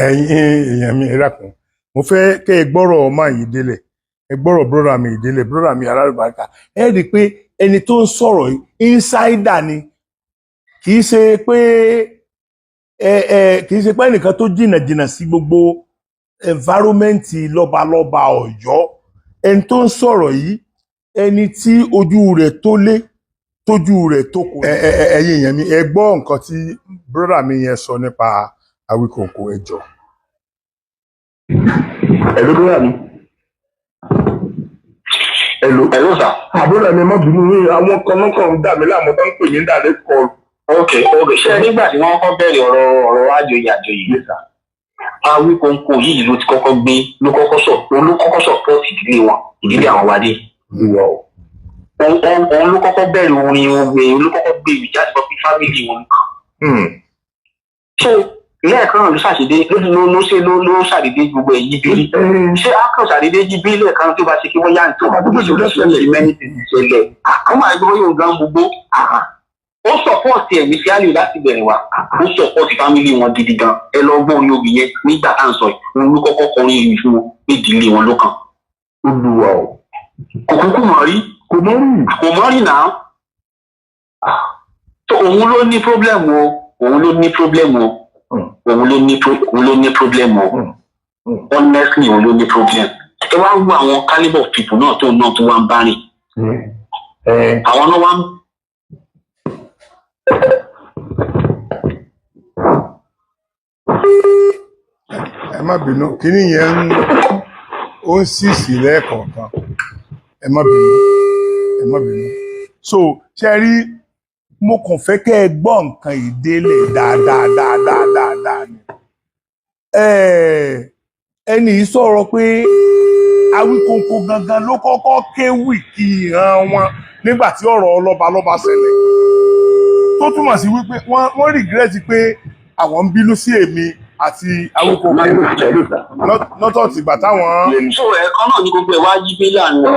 S1: ẹ̀yin èèyàn mi ẹ̀rákùn mo fẹ́ kẹ́ ẹ gbọ́rọ̀ ọmọ yìí délẹ̀ ẹ gbọ́rọ̀ bọ́dà mi ìdílé bọ́dà mi alárùbáríkà ẹ rí i pé ẹni tó ń sọ̀rọ̀ yìí insider ni kì í ṣe pé ẹnìkan tó jìnnà sí gbogbo environment lọ́balọ́ba Ọ̀yọ́ ẹni tó ń sọ̀rọ̀ yìí ẹni tí ojú rẹ̀ tó lé tójú rẹ̀ tó kù. ẹ̀yin èèyàn mi ẹ gbọ́ nǹkan tí bọ́dà mi yẹn sọ nípa Awíkòkò ẹ jọ̀ọ́.
S3: Hello bọ́dà mi. Hello sir. Àbúrò mi má bínú ní àwọn kan ń dà mí láàmú tó ń pè mí dàdé kọlù.
S2: ok ṣé nígbà tí wọ́n kọ́ bẹ̀rẹ̀ ọ̀rọ̀ àjòyè Awíkòkò yìí ló kọ́kọ́ support ìdílé àwọn wádé. òun ló kọ́kọ́ bẹ̀rẹ̀ orin ló kọ́kọ́ gbé ìjáde lọ sí fámìlì wọn kan. so lẹ́ẹ̀kan ló ṣàṣedé ló ṣàdédé gbogbo èyí bí ṣé akọ̀ ṣàdédé yí bí lẹ́ẹ̀kan tó bá ṣe kí wọ́n yá nǹkan tó bá ṣe mẹ́rin ṣẹlẹ̀ àwọn àgbẹ̀ yóò gan gbogbo ó sọpọ́ọ̀tì ẹ̀mí sí àlè láti bẹ̀rẹ̀ wá ó sọpọ́ọ̀tì fámìlì wọn gidi gan ẹ lọ gbọ́n orin obì yẹn nígbà tá à ń sọ yìí òun ló kọ́kọ́ kọrin ìlú fún wọn pé ìdílé wọn ló kàn.
S3: Olúwa o
S2: kò kúkú mọ̀ rí náà tó òun ló ní pírọ́blẹ̀mù honestly òun ló ní pírọ́blẹ̀mù ẹ wá wo àwọn calibre of people náà tó wá ń bá rìn àwọn náà wá ń.
S1: ẹ má bínú kíní yẹn ó ń sísì lẹ́ẹ̀kọ̀ọ̀kan ẹ má bínú so ṣe rí mo kàn fẹ́ kẹ́ ẹ gbọ́ nǹkan ìdélé dáadáa ni ẹni yìí sọ̀rọ̀ pé Awíkòkò gangan ló kọ́kọ́ kéwì kí ìran wọn nígbà tí ọ̀rọ̀ ọlọ́balọ́ba ṣẹlẹ̀ tó túmọ̀ sí wípé wọ́n rìgírẹ́tì pé àwọn ń bínú sí èmi àti Awíkòkò lọ́tọ̀ tìgbà táwọn.
S2: so ẹ̀kan náà ni gbogbo ẹ̀ wá yí bí láàrin wọn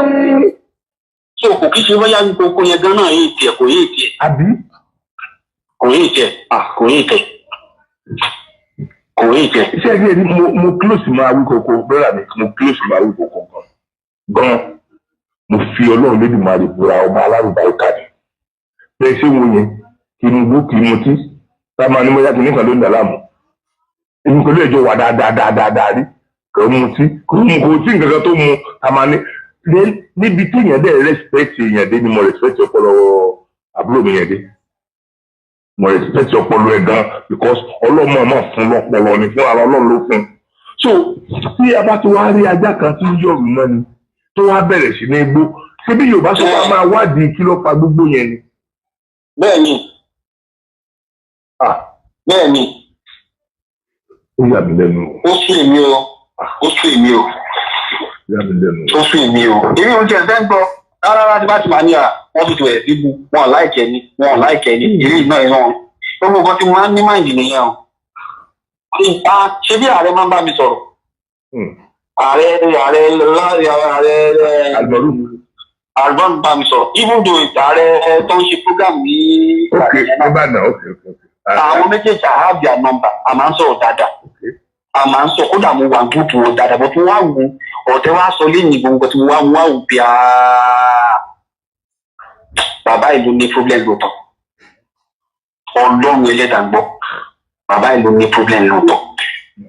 S2: so kò kí ṣe bóyá ní kókó yẹn gan náà yìí tiẹ̀ kò yìí tiẹ̀
S3: àbí
S2: kò yìí tiẹ̀ kò yìí tiẹ̀ kò yìí tiẹ̀.
S3: iṣẹ́ ẹgbẹ́ ni mo close máa wí koko bẹ́ẹ̀ mi mo close máa wí koko gan mo fi ọlọ́run lébi máa lè búra ọmọ alárùbáyé kàdé bẹ́ẹ̀ ṣé wo yẹn Tinubu kì í mutí tá a máa ní mọ́yá kìíní kan ló ń dà láàmú èmi pẹ̀lú ẹjọ́ wà dáadáa rí kò mutí kò tí nǹkan kan tó mu tá a máa ní níbi tí èèyàn dẹ̀ respect èèyàn dé ni mo respect ọpọlọ àbúrò mi yẹn dé mo respect ọpọlọ ẹ̀ gan because ọlọ́mọ ọmọ fún lọ́pọlọ ni fún ara ọlọ́run ló fún so tí a bá ti wá rí ajá kan tí ń yọ̀rù náà ni tó wá bẹ̀rẹ̀ sí ní gbó ṣé bí Yorùbá sọ wá máa wádìí kí ló fa gbogbo yẹn ni.
S2: bẹ́ẹ̀ni bẹ́ẹ̀ni.
S3: ó yà mí lẹ́nu.
S2: ó sún èmi o ó sún èmi o
S3: yà mí lẹ́nu.
S2: ó sún èmi o. èmi ò jẹ́ ẹ̀fẹ́ ń gbọ́ rárá tí bá ti máa ní wọ́n ti tẹ̀ síbu wọn láìkẹ́ ni wọn láìkẹ́ ni èyí náà ìran gbogbo nǹkan tí mo máa ń ní máìndì nìyẹn o. ṣé bí ààrẹ máa ń bá mi sọ̀rọ̀ ààrẹ àgbọn bá mi sọ̀rọ̀ even though ààrẹ tó ń ṣe program ní
S3: Ìbàdàn
S2: àwọn méjèèjì I have their number a máa ń sọ̀rọ̀ dáadáa a máa ń sọ kódà mo wà gúúpù wọn dáadáa bó tún wá wù ọ̀tẹ́ wá sọ lẹ́yìn gbogbo tí mo wá wù bí bàbá ìlú ní problem lóòótọ́ Ọlọ́run ẹlẹ́dàá gbọ́ bàbá ìlú ní problem lóòótọ́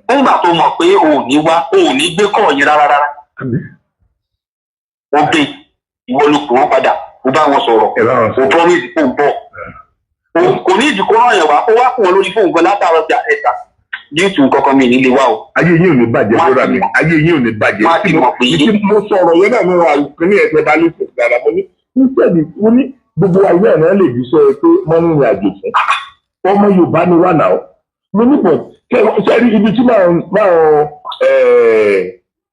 S2: nígbà tó mọ̀ pé òun ní wá òun ní gbé kọ́ yín rárá wọ́n gbé ìwọ ló pè wọ́n padà ó bá wọn sọ̀rọ̀ ó promise kó ń bọ̀ kò ní ìdíkọ́ náà yẹn wá ó wá kún wọn lórí fóun gan látàrọ̀ bí ẹ̀ta díìtù kankan mi nílé wa o.
S3: ayé yìí ò ní bàjẹ́ lóra mi ayé yìí ò ní bàjẹ́ mo sọ̀rọ̀ yẹn náà mo wà ní ẹ̀sẹ̀ bá lóṣù dára mo ní níṣẹ́ni mo ní gbogbo ayé ẹ̀ náà lè jíṣẹ́ pé wọ́n ń rìn àjò fún ọmọ Yorùbá ni wà náà mo ní bọ̀ sẹ́rí ibi tí máa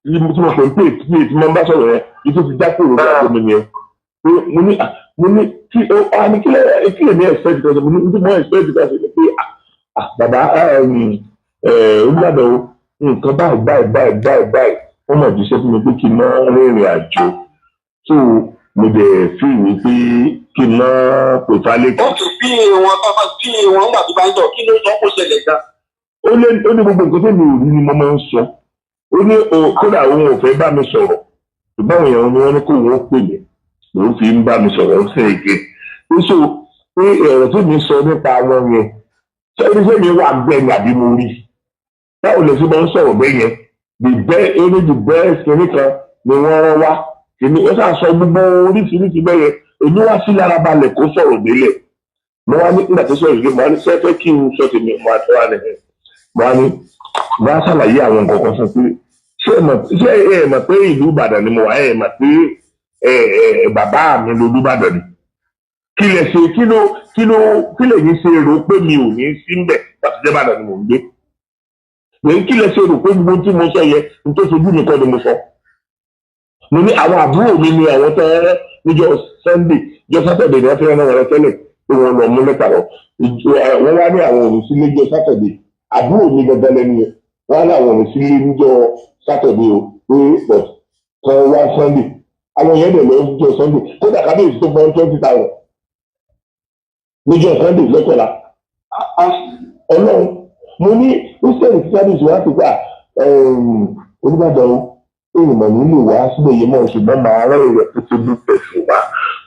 S3: ibi tí mo pè ń pè tí mo bá sọ̀rọ̀ yẹn ibi tó ti já kúrò lórí àgbo mi nìyẹn mo ní kí ọ ní kí lè ní ẹ̀sẹ̀ ìtọ́jú mo ní tí mo ẹ̀sẹ̀ ìtọ́jú ni pé bàbá olùdàdàn nǹkan báyìí wọ́n mọ̀ jíṣẹ́ fún mi pé kí n máa rìnrìn àjò tó mo dẹ̀ fi ìwé pé kí n máa pè fálẹ́.
S2: ó ti bí wọn pápá bí wọn gbà tó bá ń jọ kí ló sọ kó ṣẹlẹ̀ gan.
S3: ó ní gbogbo nǹkan tó mi ò rí ni mo máa ń sọ ó ní kódà òun ò fẹ́ bá mi sọ̀rọ̀ ṣùgbọ́n àwọn èèyàn ni wọ́n ní kó wọ́n pè mí lòun fi ń bá mi sọ̀rọ̀ ń sẹ́ èké níṣó pé ọ̀rọ̀ tó mi sọ nípa àwọn yẹn ṣé mi wà bẹ́ẹ̀ ni àbí mo rí báwo lè ṣe máa ń sọ̀rọ̀ bẹ́ẹ̀ yẹn the best kìíní kan ni wọ́n rán wá kìíní ó sàn sọ gbogbo oríṣiríṣi bẹ́ẹ̀ yẹn èmi wá sí lára balẹ̀ kó sọ̀rọ̀ délẹ̀ mo wá ní nígbà tó sọ̀rọ̀ ìgbé mo wá ní sẹ́fẹ́ kí n sọ tèmi mo àti wá nìyẹn mo wá ní mo wá ṣàlàyé àwọn nǹkan kan fún pé ṣé ẹ mọ̀ pé ìlú Ìbàdàn ni mo wà ẹ mọ̀ pé bàbá mi ló Ìbàdàn ni kí lè ṣe kí lè yín ṣe rò pé mi ò ní sí ń bẹ̀ láti jẹ́ Ìbàdàn ni mò ń gbé lẹ́yìn kí lè ṣe rò pé gbogbo tí mo sọ yẹ n tó ṣojú mi kọ́ ni mo sọ mo ní àwọn àbúrò mi ni àwọn tó rẹ́ níjọ́ Sunday jọ́ Saturday ni wọ́n fi rán wọn tẹ́lẹ̀ pé wọ́n lọ mú lẹ́tà lọ wọ́n wá ní àwọn òní sílé jọ́ Saturday àbúrò mi gangan lẹ́nu yẹn wọ́n á ní àwọn òní sílé níjọ́ Saturday o pé kan wá Sunday àwọn yẹn dẹ̀ lọ níjọ́ Sunday kódà kábíyèsí tó fọ́n 20,000 níjọ́ Sunday lọ́kọ̀ọ́lá Ọlọ́run mo ní israẹli tí sábìsì wá ti gbà Olúbàdàn èèmọ̀ nílò wá sílẹ̀ yìí mọ̀ ṣùgbọ́n màá rẹ̀ rẹ̀ tó ti bí pẹ̀sùn wá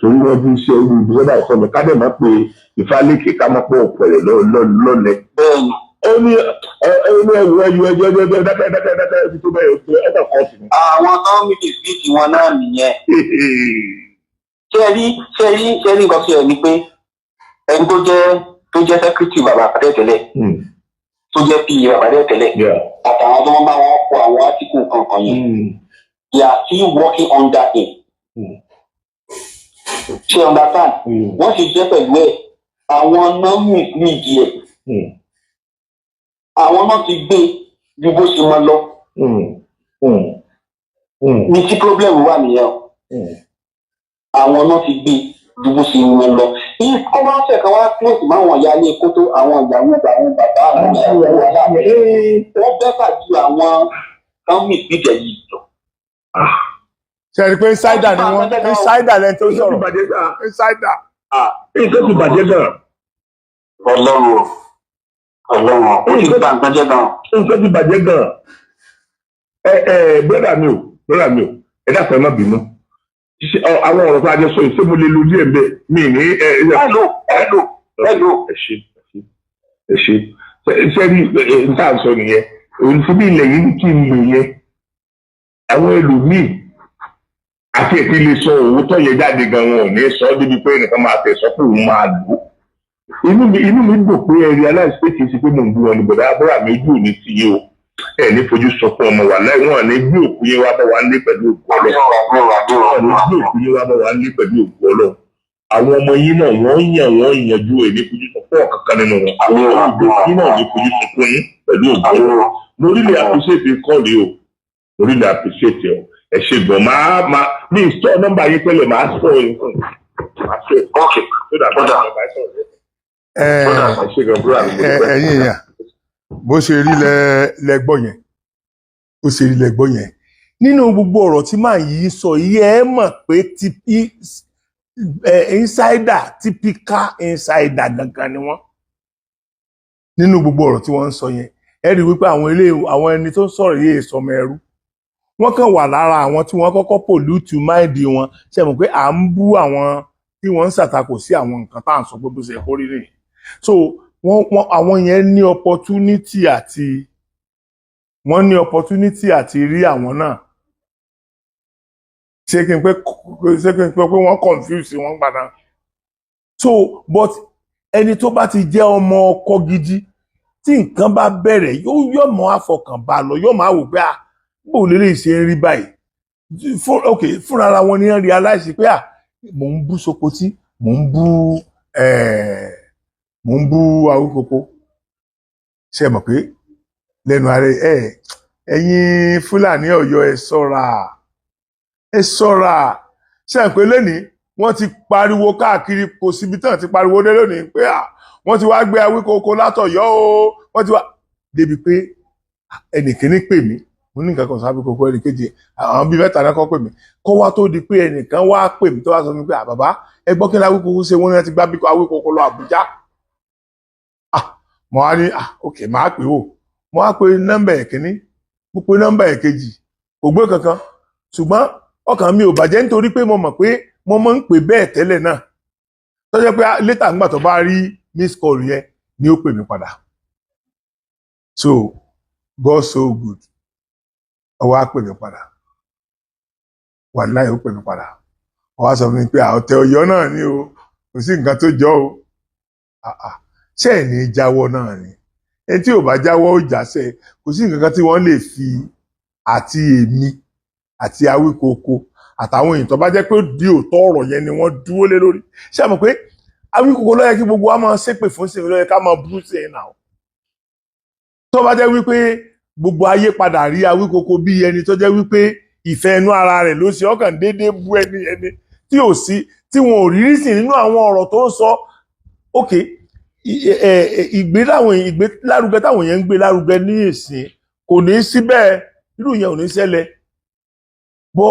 S3: torí wọ́n bí iṣẹ́ orí ìdúrọ́dà ìfọ̀mọ̀ kádẹ́ máa pe ìfálékè ká máa pọ̀ pẹ̀lẹ̀ lọ́lẹ̀. ó ní ẹ̀rù ẹjọ́ dáadáa ibi tó bẹ̀rẹ̀ pé ẹ̀dà kan sì ni.
S2: àwọn tó ń mìtì sí tiwọn náà nìyẹn. ṣé rí nǹkan sí ẹ ni pé ẹni tó jẹ́ sẹ́kírítì bàbá àpàtẹ́tẹ̀lẹ̀ tó jẹ́ pa àpàtẹ́tẹ̀lẹ̀ àtàwọn tó wọ́n bá wọn kọ àwọn átíkù kankan yẹn they are still working under him. ṣé understand wọ́n ti jẹ́ pẹ̀lú ẹ̀ àwọn náà mislead ẹ̀ àwọn náà ti gbé ju bó ṣe máa lọ ní tí problem wà nìyẹn àwọn náà ti gbé ju bó ṣe máa lọ kó máa ń fẹ́ kan wá close máa wọ̀n ya ní kótó àwọn ìyàwó àwọn bàbá àwọn ìyàwó aláàbò wọ́n bẹ́ẹ̀ ju àwọn kan mislead ẹ̀ yìí lọ.
S1: ṣe rí pé insider ni wọ́n insider lẹ́ni tó sọ̀rọ̀ insider.
S3: nǹkan ti bàjẹ́ gan.
S2: Ọlọ́run ó ti bá nǹkan jẹ́ gan.
S3: nǹkan ti bàjẹ́ gan. Brọ́dà mi ò ẹ dákun ẹ má bínú. Àwọn ọ̀rọ̀ tó a jẹ sọ yìí ṣé mo lè lo díẹ̀ mbẹ́ mi ní
S2: ẹ lò.
S3: ẹ ṣe ṣe rí nǹkan sọ nìyẹn òun ti bí ilẹ̀ yìí kí n lò yẹn àwọn ẹlòmíì àti ètí lè sọ òótọ́ yẹn jáde gan wọn ò ní sọ ọ́ débi pé nìkan máa tẹ̀sọ́ pé òun máa lò ó. Inú mi dùn pé ẹ realize pé kì í ṣe pé mò ń bu wọn ní bọ̀dá abúlé mi ojú òní ti yé o ẹ ní fojú sọ fún ọmọ wa láì wọn ní gbé òkú yẹn wá bá wa ní pẹ̀lú òkú ọlọ́run àwọn ọmọ yín náà wọ́n yanjú ẹ̀ ní fojú sọ fún ọ̀kankan nínú wọn àwọn ọmọ yín náà ní fojú sọ fún yín pẹ̀lú òkú ọlọ́run lórílẹ̀ appreciate kọ́ọ̀lì o lórílẹ̀ appreciate ọ ẹ ṣe gbọ̀n máa ní ìsọ nọ́mbà yín tẹ́lẹ̀ máa sọ ẹ̀
S1: ẹ̀yin èèyàn bó ṣe rí lẹ́gbọ́ yẹn nínú gbogbo ọ̀rọ̀ tí màá yí sọ yìí ẹ mọ̀ pé insider typical insider gangan ni wọ́n nínú gbogbo ọ̀rọ̀ tí wọ́n ń sọ yẹn ẹ rí wípé àwọn ẹni tó ń sọ̀rọ̀ yìí sọmọ ẹrú wọ́n kàn wà lára àwọn tí wọ́n kọ́kọ́ pollute mind wọn ṣe mọ̀ pé à ń bú àwọn tí wọ́n ń ṣàtakò sí àwọn nǹkan tá à ń sọ pé bó ṣe kó rí nìyí so àwọn yẹn ní opportunity àti rí àwọn náà ṣé kí n pé wọ́n confuse wọn gbàdá so but ẹni tó bá ti jẹ́ ọmọ ọkọ gidi tí nǹkan bá bẹ̀rẹ̀ yóò mọ àfọkànbá lọ yóò máa wò pé bó lè lè ṣe ń rí báyìí fúnra ara wọn ni wọ́n realize pé mò ń bú Sokoti mò ń bú Awíkókó ṣe mọ̀ pé lẹ́nu ààrẹ ẹ̀yin Fúlàní Ọ̀yọ́ ẹ ṣọ́ra ṣe ń pé lẹ́ni wọ́n ti pariwo káàkiri kò síbi tán ti pariwo dé lónìí pé wọ́n ti wá gbé Awíkókó látọ̀yọ́ o wọ́n ti wá débi pé ẹnìkíní pè mí mo ní nǹkan kan sọ Awíkókó ẹnìkejì àwọn bíi mẹ́ta náà kọ́ pè mí kó wá tó di pé ẹnìkan wá pè mí tó wá sọ mi pé bàbá ẹ gbọ́ kí ni Awíkókó ṣe wọ́n ní wọ́n ti gbá Awíkókó lọ Àbújá mo wá ní ok máa pè ó mo wá pe nọ́mbà ẹ̀kíní mo pe nọ́mbà ẹ̀kejì kò gbé kankan ṣùgbọ́n ọkàn mi ò bàjẹ́ nítorí pé mo mọ̀ pé mo máa ń pè bẹ́ẹ̀ tẹ́lẹ̀ náà tó jẹ́ pé létà ńgbà tó bá rí miss call yẹn ni ó pè mí padà so God so good ọwọ́ á pè mí padà wàláhì ó pè mí padà ọwọ́ á sọ fún mi pé ọ̀tẹ̀ Ọ̀yọ́ náà ni o kò sí nǹkan tó jọ o ṣé ẹ̀ ní jáwọ́ náà ni ẹni tí ò bá jáwọ́ ó jásẹ̀ kò sí nǹkan kan tí wọ́n lè fi àti èmi àti Awíkókó àtàwọn èèyàn tó bá jẹ́ pé di òótọ́ ọ̀rọ̀ yẹn ni wọ́n dúró lé lórí ṣé àmọ́ pé Awíkókó ló yẹ kí gbogbo wa máa ṣépè fún sí i ló yẹ ká máa bú sí i náà tó bá jẹ́ wípé gbogbo ayé padà rí Awíkókó bí ẹni tó jẹ́ wípé ìfẹ́ inú ara rẹ̀ ló ṣe ọkàn déédéé bú ẹni tí ò sí tí wọn ò rírí sí nínú àwọn ọ̀rọ̀ tó ń sọ ókè ìgbélárugẹ táwọn yẹn ń gbé lárugẹ ní ìsìn kò ní síbẹ̀ irú yẹn ò ní ṣẹlẹ̀ bọ́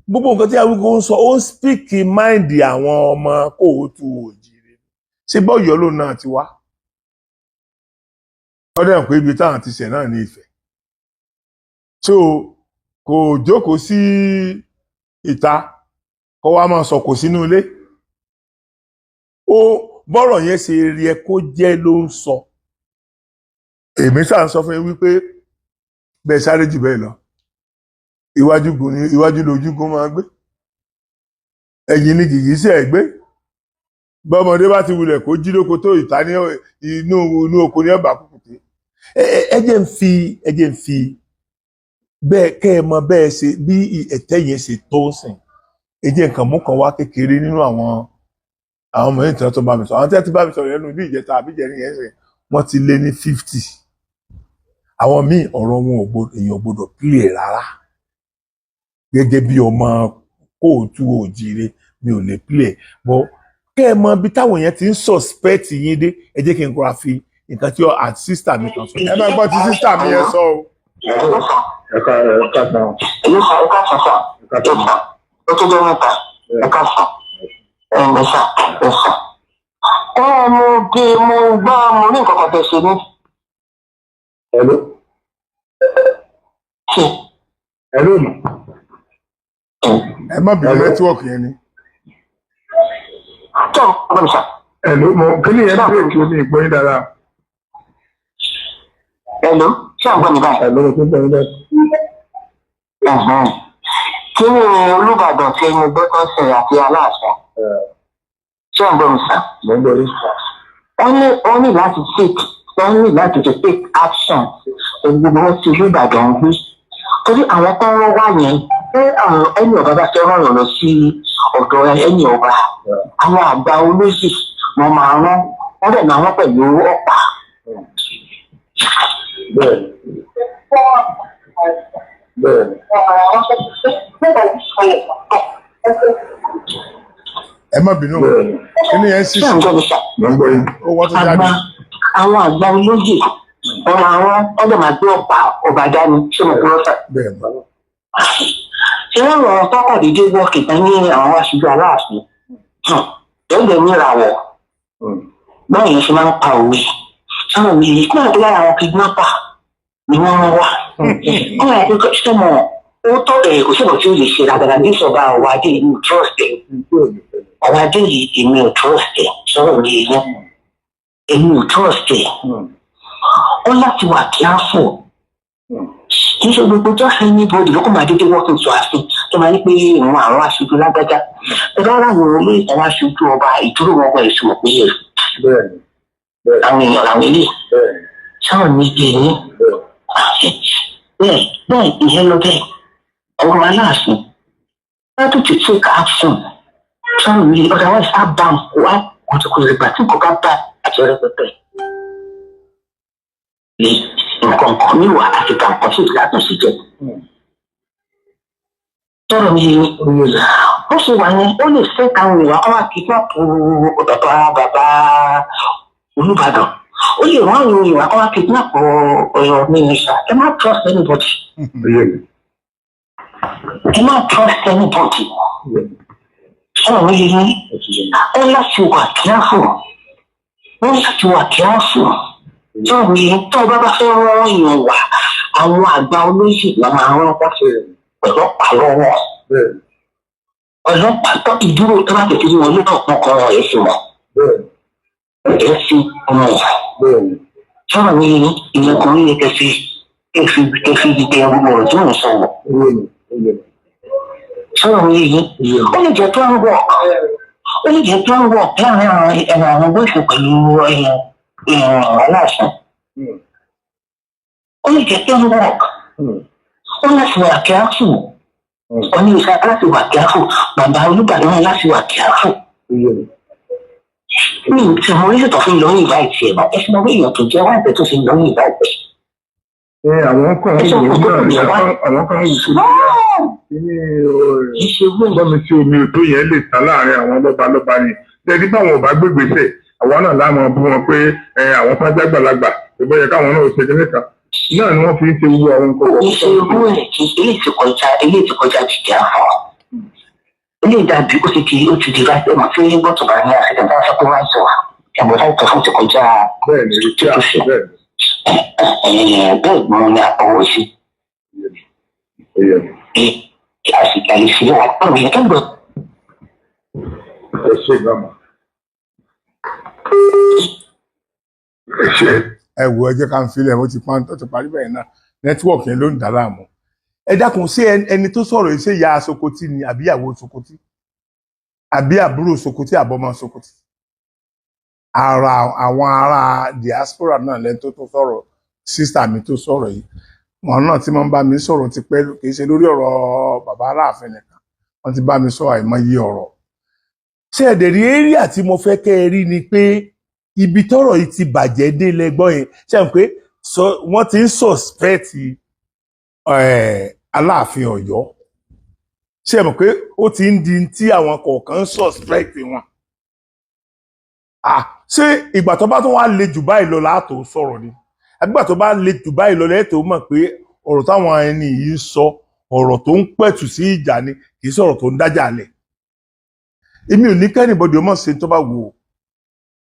S1: gbogbo nǹkan tí Awíkókó ń sọ ó ń speak mind àwọn ọmọ Kóòtù Òjìrè ṣé bọ́yọ̀ ló náà ti wá ọdẹ pé ibi táwọn ti ṣẹ̀ náà ní Ifẹ̀ so kò jókòó sí ìta kó wá máa sọ̀kò sínú ilé ó bọ́rọ̀ yẹn ṣe rí ẹ kó jẹ́ ló ń sọ èmi sáà ń sọ fún yín wípé bẹ́ẹ̀ sáré jù bẹ́ẹ̀ lọ iwájú lójúgun máa gbé ẹ̀yìn ní gìgísẹ̀ ẹ̀ gbé bọ́mọdé bá ti wulẹ̀ kó jí lóko tó ìta ní inú oko ní ọ̀bà kùkùté ẹ jẹ́ ń fi bẹ́ẹ̀ kẹ́ ẹ mọ bẹ́ẹ̀ ṣe bí ẹ̀tẹ́ yẹn ṣe tó sìn ẹ jẹ́ nǹkan mú kan wá kékeré nínú àwọn ọmọ yìí tí wọ́n tó bá mi sọ àwọn tí wọ́n ti bá mi sọ lẹ́nu bí ìjẹta àbí ìjẹrin yẹn ṣe wọ́n ti lé ní 50 àwọn míì ọ̀rọ̀ wọn èèyàn gbọ́dọ̀ pílè rárá gẹ́gẹ́ bí ọmọ Kóòtù Òjìrè mi ò lè pílè bọ́ kẹ́ ẹ mọ bí táwọn yẹn ti ń suspect yín dé ẹ jẹ́ kí n kọ́ra fi nǹkan tí àti sísítà mi kan sọ ẹ máa gbọ́ tí sísítà mi yẹn sọ o.
S2: kújọ́ mẹ́ta ẹ̀ka sàn ẹ̀mẹ́sà ẹ̀sàn. Mo gbọ́ mo ní nǹkan kan tẹ̀ ṣe ní.
S3: Hello.
S2: Ṣé
S3: Hello ma.
S1: ẹ má bínú nẹ́tíwọ̀kì yẹn ni.
S2: tó ọgbọ́n mi sà.
S3: Hello mo kí ni ẹ bírèkì omi ìgbóyin dára.
S2: Hello, ṣé à ń gbọ́ mi báyìí?
S3: Hello mo tún bẹ̀rẹ̀ bẹ́ẹ̀.
S2: Kí ni Olúbàdàn tí ẹni gbọ́ tó ń sìn àti Aláàfin? Ṣé à ń gbọ́ mi sà?
S3: Mo ń gbọ́ yín.
S2: Wọ́n ní láti take action gbogbo wọn ti Olúbàdàn ń gbé. Torí àwọn tó ń rán wá yẹn pé àwọn ẹni ọba bá fẹ́ rán yàn lọ sí ọ̀dọ̀ ẹni ọba. Àwọn àgbà olóyè wọn máa rán wọ́n dẹ̀ máa rán pẹ̀lú ọ̀pá.
S3: Bẹ́ẹ̀ni. Bẹ́ẹ̀ni.
S1: ẹ má bínú
S3: Bẹ́ẹ̀ni.
S1: kí ni yẹn sì
S2: Ṣé à ń gbọ́ mi sà?
S3: Mo ń gbọ́ yín.
S1: ó wọ́n tó jáde.
S2: Àwọn àgbà olóyè wọn máa rán wọ́n dẹ̀ máa gbé ọba dání ṣé mo kúrò sà?
S1: bẹ́ẹ̀ ni.
S2: Ṣé wọ́n rọ̀ pápá dídé wọ́ọ̀kì tán ní àwọn aṣojú Aláàfin? Ẹgbẹ́ mi ra wọ̀. Báwo yẹn ṣe máa ń pa òwe? Àwọn òwe yìí náà tó lára àwọn kidnapper ni wọ́n rán wá. Wọ́n yà pé ṣé mo ó tọ́ kò síbò tí ó lè ṣe dáadáa bí ìṣọba ọ̀wá adé yìí ò trust ẹ̀. Ọ̀wá adé yìí èmi ò trust ẹ̀ sọ̀rọ̀ mi yìí èmi ò trust ẹ̀. Ó láti wà careful. Kì í ṣe gbogbo just anybody ló kó máa dédé wọ́ọ̀kì tó àfin tó máa ní pé ìwọ̀n àwọn aṣojú lágbájá. Ẹ̀rọ àwọn olóyè àwọn aṣojú ọba ìdúró wọn wọ̀ ìṣòwò pé
S3: Bẹ́ẹ̀ni.
S2: àwọn èèyàn làwọn eléyìí
S3: Bẹ́ẹ̀ni.
S2: sáwọn méjì ní bẹ́ẹ̀ ìyẹn lọ bẹ́ẹ̀ ọ̀rọ̀ Aláàfin láti ti take action sáwọn méjì otherwise á bá wá kùtùkùtù ìgbà tí nǹkan bá bá àti ọ̀rẹ́ pẹpẹ. Nǹkan kan ní wà láti bá nǹkan sí ìlànà sí jẹ. Tọ́rọ̀ mi ó ṣe wà yẹn ó lè fẹ́ káwọn èèyàn kọ́ wá kí bàbá Olúbàdàn. Ó lè rán àwọn èèyàn kọ́ wá kidnap ọ̀rọ̀ mínísà. Ẹ má trust anybody. Ẹ má trust anybody. Ọ̀rọ̀ mi yìí ẹ láti wà careful. Wọ́n láti wà careful. Ọ̀rọ̀ mi yìí tó bá fẹ́ rán èèyàn wá àwọn àgbà olóyè la máa rán wá pẹ̀lú ọ̀pá lọ́wọ́. Ọlọ́pàá tó ìdúró tó bá tètè wọn lókàn kankan ẹ̀ fi mọ̀. Ẹ fi ọmọ ìyá. Sọ̀rọ̀ mi ìyẹn kan ní kẹfì ìdíje gbogbo ọ̀rọ̀ tí wọ́n sọ̀rọ̀. Sọ̀rọ̀ mi yìí ó lè jẹ́ plan work láàrin àwọn gbèsè pẹ̀lú Aláàfin. Ó lè jẹ́ plan work. Ó láti wà kíáfù. Wọ́n ní ìṣe láti wà kíáfù. Bàbá Olúbàdàn láti wà kíáfù. Mi ò tí mo rí ṣètò fún lọ́yìn ìbá ìtì ẹ̀ bá ẹ fún ọwọ́ èèyàn tó jẹ́ wá ìpẹ́ tó fi lọ́yìn ìbá ìpẹ́.
S3: Àwọn kan ń wò àwọn kan ń wò sí gbọ́mi tí omi odó yẹn lè ta láàrin àwọn lọ́balọ́ba ni. Lẹ́ni báwọn ò bá gbégbèsè àwọn náà láwọn bú wọn pé àwọn fájá gbàlagbà ìbọn yẹ káwọn náà ṣe kíníkà. Náà ni wọ́n fi ń ṣe gbogbo àwọn nǹkan.
S2: Ìṣe irú ẹ̀ kí eléyìí ti kọjá jìjà hàn. Eléyìí dàbí ó ti di láti ọmọ fún gbọ́tò bá ní àṣẹ bá sọ pé wọ́n sọ ẹ̀bùn láìpẹ́ fún ti kọjá.
S3: Bẹ́ẹ̀ni ìrètí àṣẹ bẹ́ẹ̀.
S2: Bẹ́ẹ̀ gbọ́n ní àpọ̀wọ̀ sí. Àṣìkà ìṣirò àpọ̀wọ̀ yẹn kẹ́gbọ̀n.
S3: Ẹ ṣe ìgbàmọ̀. Ẹ ṣe.
S1: ẹ wo ẹ jẹ́ ká ń filẹ̀ ó ti parí bẹ́ẹ̀ náà nẹ́tíwọ̀kì yẹn ló ń dà láàmú. Ẹ dákun ṣé ẹni tó sọ̀rọ̀ yìí ṣé ìyá Sokoti ni àbí ìyàwó Sokoti àbí àbúrò Sokoti àbọ̀mọ Sokoti. Àwọn ará diaspora náà lẹ́ni tó sọ̀rọ̀ sísà mi tó sọ̀rọ̀ yìí wọn náà tí wọ́n bá mi sọ̀rọ̀ ti pẹ́ kì í ṣe lórí ọ̀rọ̀ bàbá Aláàfin nìkan wọ́n ti bá mi sọ àìmọye ọ̀rọ̀. Ṣé ẹ̀dẹ̀ rí area tí mo fẹ́ kẹ́ ẹ rí ni pé ibi tọ́rọ̀ yìí ti bàjẹ́ dé lẹ́gbọ́n yẹn ṣe ń pé wọ́n ti ń suspect Aláàfin Ọ̀yọ́ ṣe mọ̀ pé ó ti ń di tí àwọn kọ̀ọ̀kan ń suspect wọn. Ṣé ìgbà tó bá tún wá le jù báyìí lọ láàtò sọ̀rọ̀ ni àgbà tó bá le jù báyìí lọ lẹ́tọ̀ọ́ mọ̀ pé ọ̀rọ̀ táwọn ẹni yìí ń sọ ọ̀rọ̀ tó ń pẹ̀tù sí ìjà ni kì í sọ̀rọ̀ tó ń dájà lẹ̀. Èmi ò ní kẹ́nìbọ̀dì ọmọ ṣe tó bá wù ú,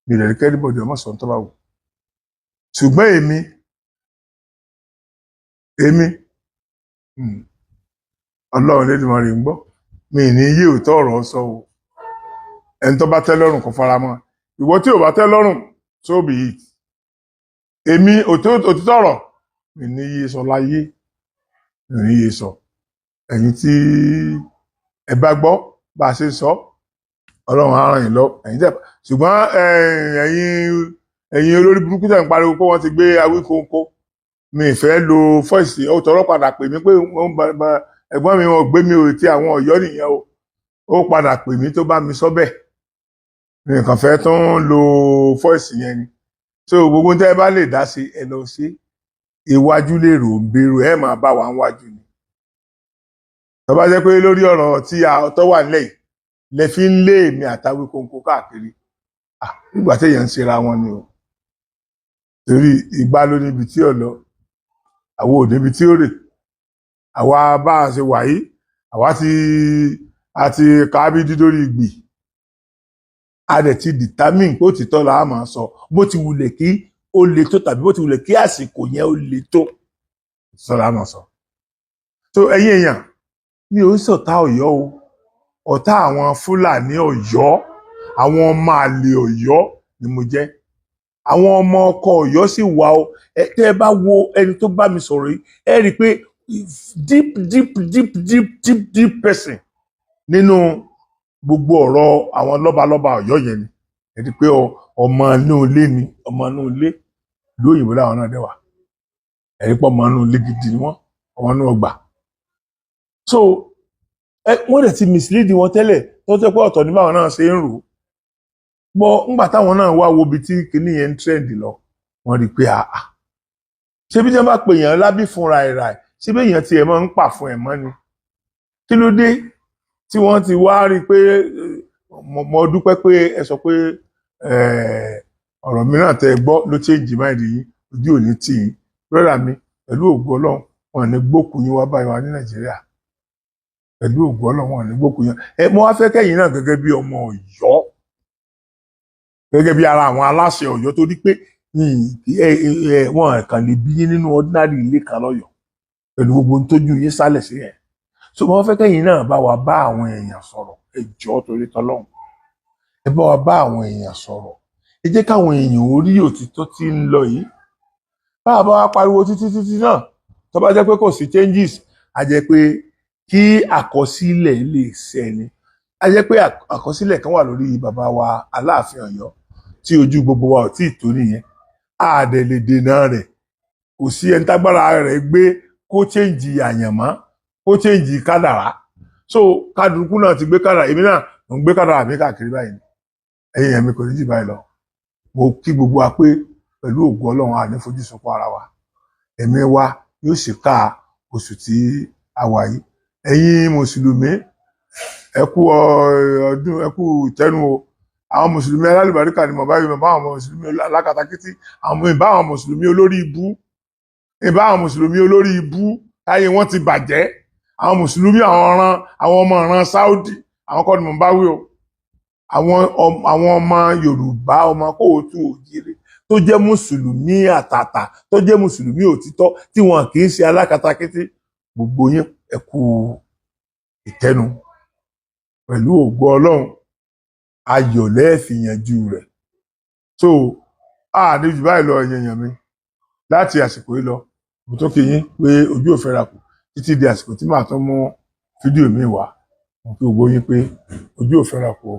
S1: mi ò ní kẹ́nìbọ̀dì ọmọ ṣe tó bá wù ú. Ṣùgbọ́n èmi Ọlọ́run Elédùmarè ń gbọ́, mi ní yí òótọ́ ọ̀rọ̀ sọ o. Ẹni tó bá tẹ́ lọ́rùn kó fara mọ́, ìwọ tí ò bá tẹ́ lọ́rùn so be it. Èmi òtítọ́ ọ̀rọ̀ mi ní yí sọ láyé, mi ní yí sọ. Ẹ̀yin tí ẹ bá gbọ́ bá a ṣe sọ, Ọlọ́run á ràn yín lọ. Ṣùgbọ́n ẹ̀yin olórí burúkú tẹ̀ ń pariwo pé wọ́n ti gbé Awíkonko, mi ìfẹ́ lo fọ́ìsì ó tọrọ padà pè mí pé ẹ̀gbọ́n mi wọn gbé mi ò tí àwọn Ọ̀yọ́ nìyẹn o, ó padà pè mí tó bá mi sọ bẹ́ẹ̀, mi kàn fẹ́ tó ń lo fọ́ìsì yẹn ni. So gbogbo tẹ́ ẹ bá lè dá sí ẹ lọ sí iwájú lè rò ń bèrò ẹ máa bá wa wájú ni. Tó bá jẹ́ pé lórí ọ̀rọ̀ tí tó wà nílẹ̀ yìí lẹ fi ń lé èmi àtAwíkonko káàkiri, nígbà téèyàn ń ṣera wọn ni o. Torí ìgbà ló níbi tí ò lọ, àwọn ò níbi tí ó rè. Àwa bá a ṣe wà yìí, àwa àti kábídí lórí ìgbì, a dẹ̀ ti determine pé òtítọ́ la máa sọ, bó ti wulẹ̀ kí ó le tó tàbí bó ti wulẹ̀ kí àsìkò yẹn ó le tó, òtítọ́ la máa sọ. So ẹ̀yin èèyàn, mi ò ṣọ̀tá Ọ̀yọ́ o, ọ̀tá àwọn Fúlàní Ọ̀yọ́, àwọn ọmọ àlè Ọ̀yọ́ ni mo jẹ́. Àwọn ọmọ ọkọ Ọ̀yọ́ sì wà o. Tẹ́ ẹ bá wo ẹni tó bá mi sọ̀rọ̀ yìí, ẹ rí i pé deep person nínú gbogbo ọ̀rọ̀ àwọn lọ́balọ́ba Ọ̀yọ́ yẹn ni. Ẹ rí i pé ọmọ inú ilé ni, ọmọ inú ilé lóyìnbó láwọn náà dẹ̀ wà. Ẹ rí i pé ọmọ inú ilé gidi ni wọ́n, ọmọ inú ọgbà. So wọ́n dẹ̀ ti mislead wọn tẹ́lẹ̀ tó tẹ́ pé ọ̀tọ̀ ní báwọn náà ṣe ń rò ó. Bọ́ ńgbà táwọn náà wá wo ibi tí kinní yẹn ń trend lọ, wọ́n rí i pé ṣé bí wọ́n bá pè yàn lábí fúnra ẹ̀rà ẹ̀, ṣé bí èèyàn tiẹ̀ máa ń pà fún ẹ̀ mọ́ ni. Kí ló dé tí wọ́n ti wá rí i pé mo dúpẹ́ pé ẹ sọ pé ọ̀rọ̀ mìíràn tẹ́ ẹ gbọ́ ló change mind yìí, ojú ò ní tì í. Brother mi, pẹ̀lú ògo Ọlọ́run, wọn ò ní gbókùn yín wá báyìí wá ní Nàìjíríà. Pẹ̀lú ògo Ọlọ́run, wọn ò ní gbókùn yín. Mo wá fẹ́ kẹ́yìn náà gẹ́gẹ́ bí ọmọ Ọ̀yọ́, gẹ́gẹ́ bí ara àwọn aláṣẹ Ọ̀yọ́, torí pé wọn kàn lè bí yín nínú ordinary ilé kan lọ́yọ̀ọ́ pẹ̀lú gbogbo ohun tójú yín sálẹ̀ sí ẹ̀. So mo fẹ́ kẹ́yìn náà bá wa bá àwọn èèyàn sọ̀rọ̀, ẹ jọ̀ọ́ torí tọ́lọ́run. Ẹ bá wa bá àwọn èèyàn sọ̀rọ̀, ẹ jẹ́ káwọn èèyàn orí òtítọ́ tí ń lọ yìí. Bá a bá wa pariwo títí náà, tó bá jẹ́ pé kò sí changes, a jẹ́ pé kí àkọsílẹ̀ lè ṣẹni. A jẹ́ pé àkọsílẹ̀ kan wà lórí bàbá wa Aláàfin Ọ̀yọ́ tí ojú gbogbo wa ò tí ì tó nìyẹn. A dẹ̀ lè dènà rẹ̀. Kò sí ẹni tágbára rẹ̀ gbé kó change àyànmọ́, kó change kádàrá. So kádùrúkú náà ti gbé kádàrá, èmi náà mo ń gbé kádàrá mi káàkiri báyìí. Ẹ̀yin ẹ̀mí kò ní jù báyìí lọ. Mo kí gbogbo wa pé pẹ̀lú ògo Ọlọ́run a ní fojú sunkún ara wa. Ẹ̀mí wa yóò sì ká oṣù tí a wà yìí. Ẹ̀yin Mùsùlùmí, ẹ kú ọdún, ẹ kú ìtẹ́nu o. Àwọn Mùsùlùmí alálùbáríkà ni mo bá yọ, bá àwọn Mùsùlùmí alákatakítí, ìbá àwọn Mùsùlùmí olórí ibú, ìbá àwọn Mùsùlùmí olórí ibú, táyé wọn ti bàjẹ́. Àwọn Mùsùlùmí àwọn ọmọ ìran Sáúdì, àwọn kọ́ ni mo bá wí o. Àwọn ọmọ Yorùbá, ọmọ kóòtù òjìrè tó jẹ́ Mùsùlùmí àtàtà, tó jẹ́ Mùsùlùmí òtítọ́, tí wọn kì í ṣe alákatakítí, gbogbo yín ẹ kú ìtẹ́nu. Pẹ̀lú ògo Ọlọ́run, ayọ̀ lẹ́ẹ̀fì yanjú rẹ̀. So ní jù báyìí lọ èèyàn mi, láti àsìkò yìí lọ, mo tó kí yín pé ojú ò fẹ́ra kù títí di àsìkò tí màá tún mú fídíò mi wá. Mo kí gbogbo yín pé ojú ò fẹ́ra kù o.